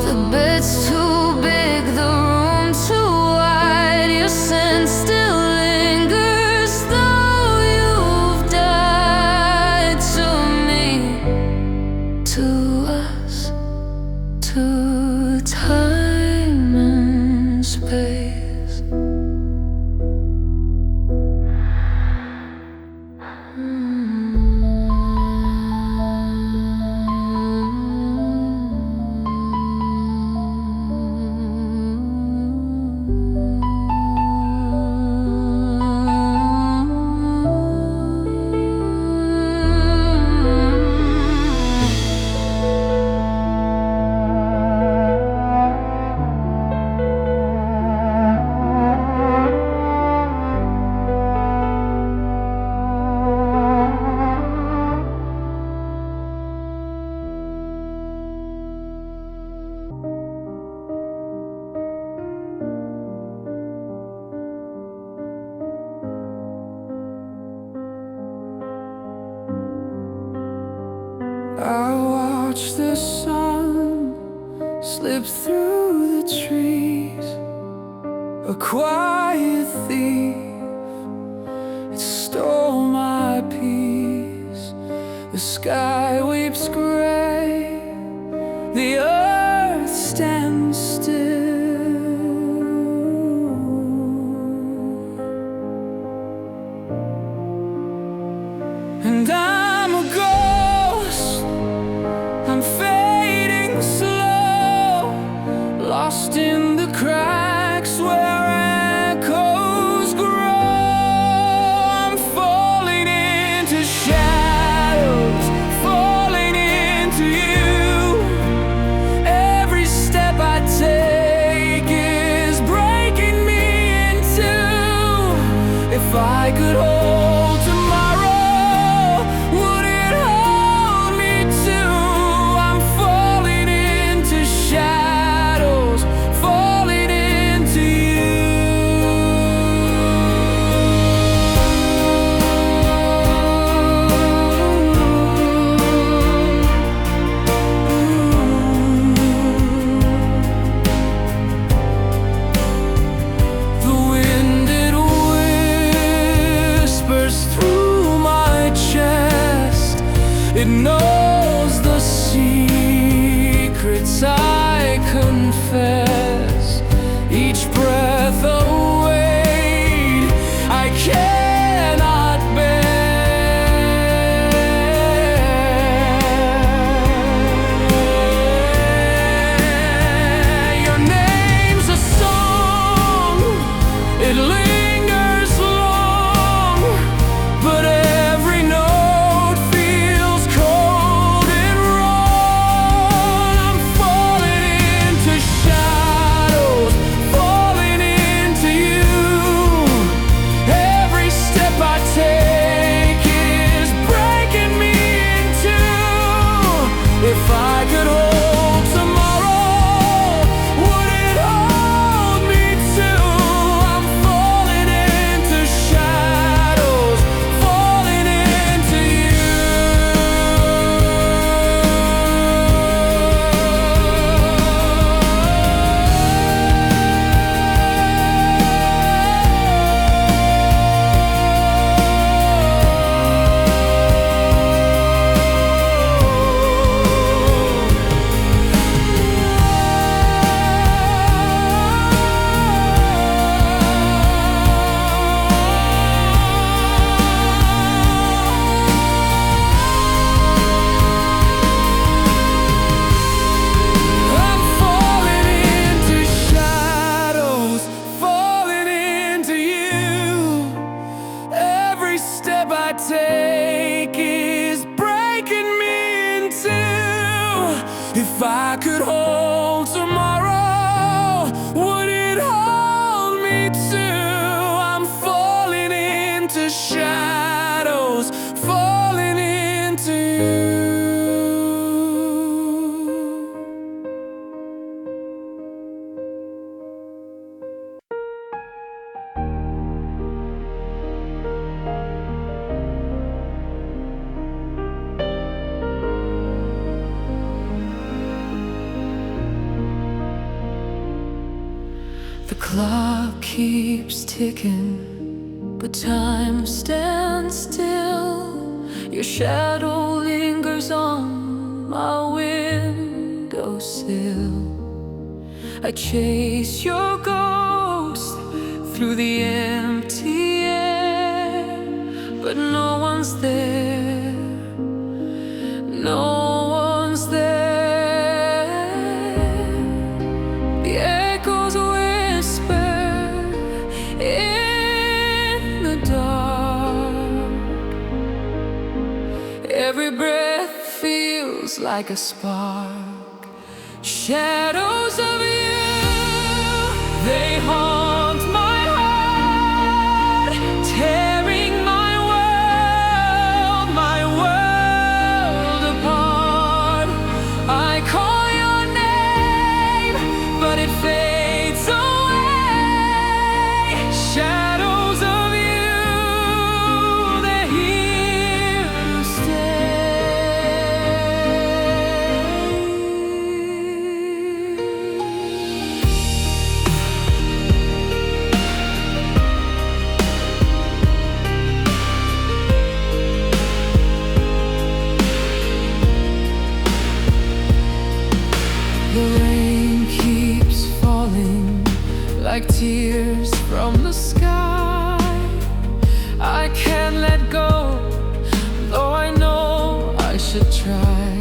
The bed's too big, the room too wide. Your scent still lingers, though you've died to me, to us, to time and space. slipped through the trees, a quiet thief. It stole my peace. The sky weeps gray, the earth stands still, and I'm a ghost. I'm fading slow, lost in the cracks where echoes grow. I'm falling into shadows, falling into you. Every step I take is breaking me in two. If I could hold tomorrow, would it hold me too? I'm falling into shadows, falling into the wind. It whispers through my chest. It knows the secrets I confess. Each breath a weight I cannot bear. Your name's a song, it lingers long, but every note feels cold and wrong. I'm falling into shadows, falling into you. Every step I take is breaking me in two. If I could hold tomorrow, would it hold me too? I'm falling into shadows, falling into I'm falling into shadows, falling into you. Every step I take is breaking me in two. If I could hold tomorrow, would it hold me too? I'm falling into shadows, falling into you. The clock keeps ticking, but time stands still. Your shadow lingers on my windowsill. I chase your ghost through the empty air, but no one's there, no one's there. The echoes whisper in the dark. Every breath feels like a spark. Shadows of you, they haunt my heart, tearing my world apart. I call your name, but it fades away. Shadows of you, they're here to stay. like tears from the sky. I can't let go, though I know I should try.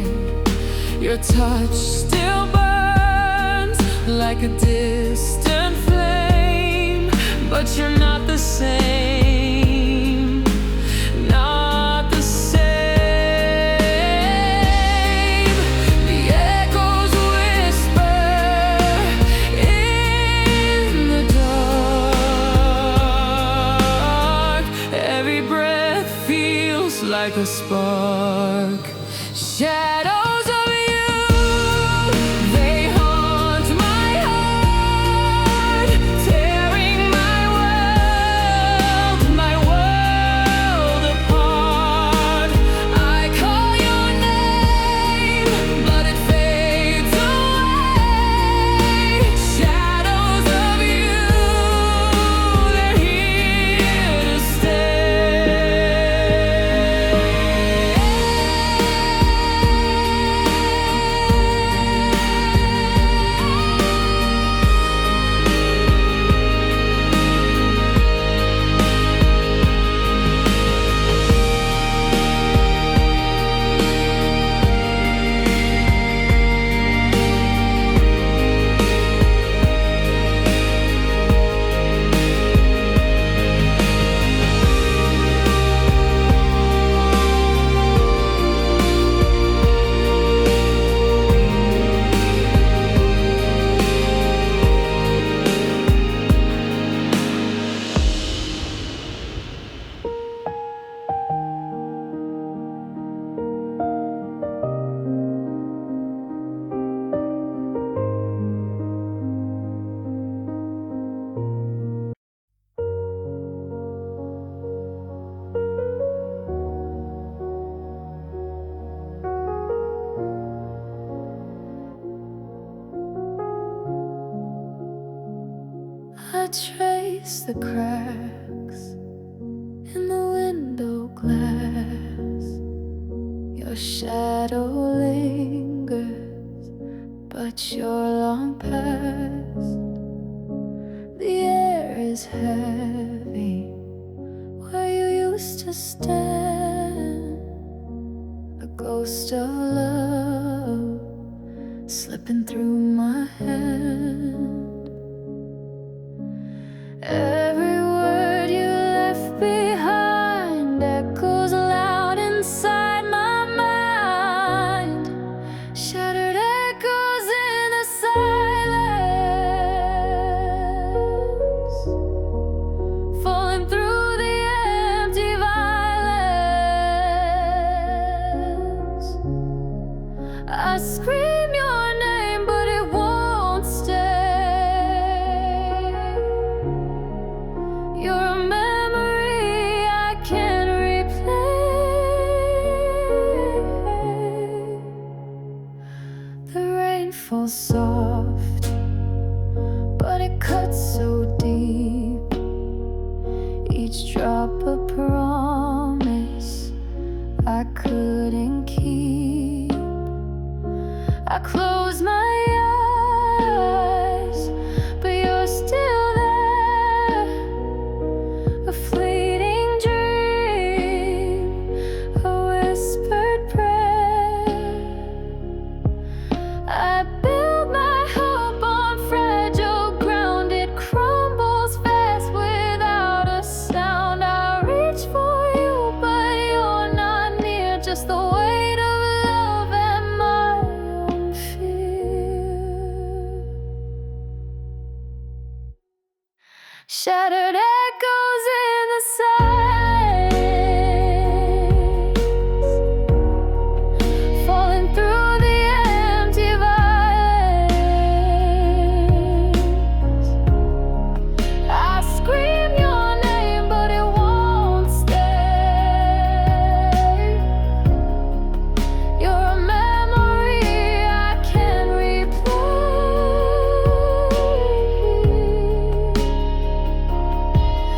Your touch still burns like a distant flame, but you're not the same, not the same. The echoes whisper in the dark. Every breath feels like a spark. Shadows of you, they haunt my heart, tearing my world apart. I call your name, but it fades away. Shadows of you, they're here to I trace the cracks in the window glass. Your shadow lingers, but you're long past. The air is heavy where you used to stand. A ghost of love slipping through my hand. Every word you left behind echoes loud inside my mind. Shattered echoes in the silence, falling through the empty violence. I scream your name, but it won't stay. You're a memory I can't replay. The rain falls soft, but it cuts so deep. Each drop a promise I couldn't keep. I close my eyes, but you're still there. A fleeting dream, a whispered prayer. I build my hope on fragile ground. It crumbles fast without a sound. I reach for you, but you're not near. Just the weight of love and my own fear. Shattered echoes in the silence, falling through the empty violence. I scream your name, but it won't stay. You're a memory I can't replay.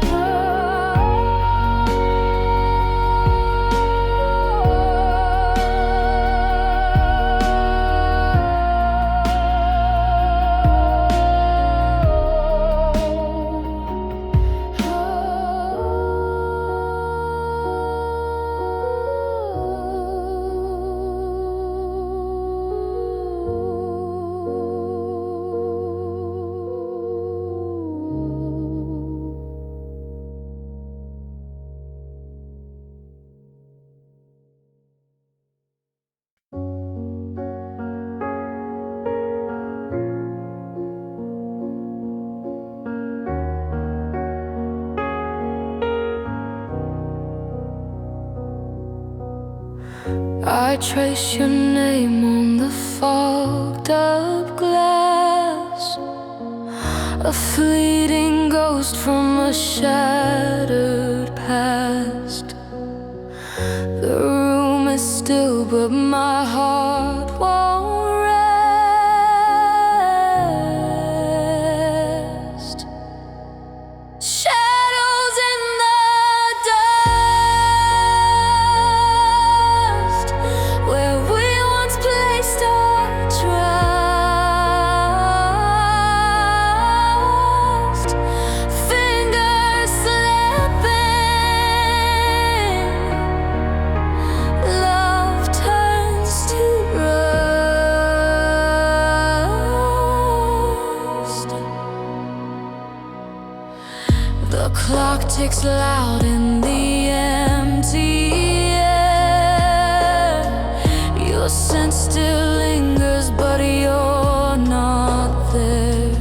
Oh. I trace your name on the fogged up glass, a fleeting ghost from a shattered past. The room is still, but my heart won't rest. Shadows in the dust, where we once placed our trust. Fingers slipping, love turns to rust. The clock ticks loud in the empty air. Your scent still lingers, but you're not there.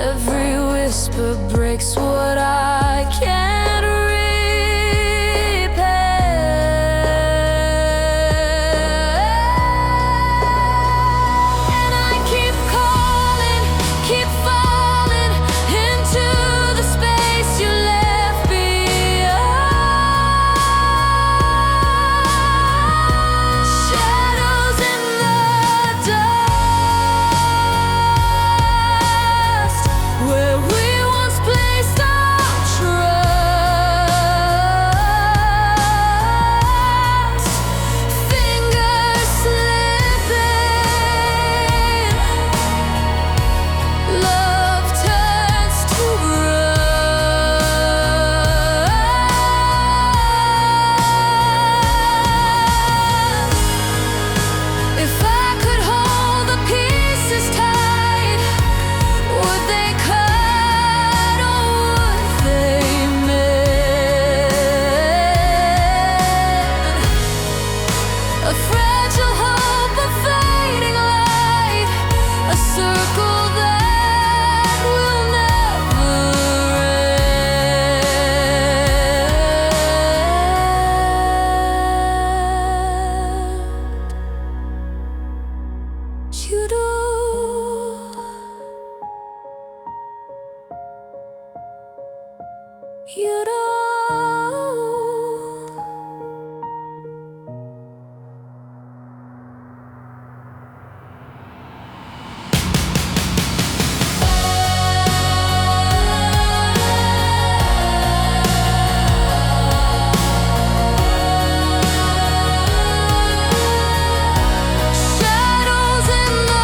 Every whisper breaks what I can't repair. And I keep calling, keep falling into the space you left behind. Shadows in the dust, where we once placed our trust. Fingers slipping, love turns to rust. If I could hold the pieces tight, would they cut or would they mend? A fragile hope, a fading light, a circle that will never end. You do. You do. Shadows in the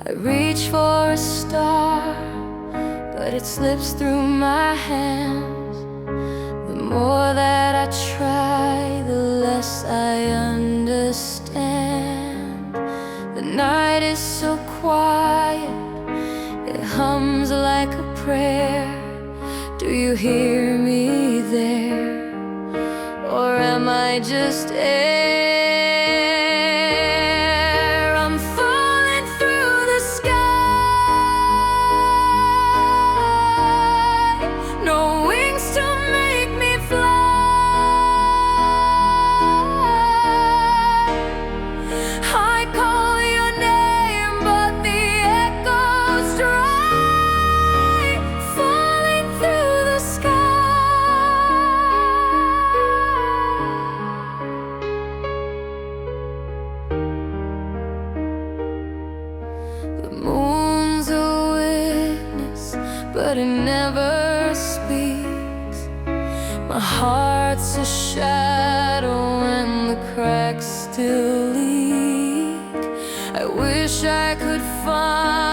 I reach for a star, but it slips through my hands. The more that I try, the less I understand. The night is so quiet, it hums like a prayer. Do you hear me there? Or am I just air? I'm falling through the sky, no wings to make me fly. I call your name, but the echoes dry. Falling through the sky. My heart's a shadow and the cracks still leak. I wish I could find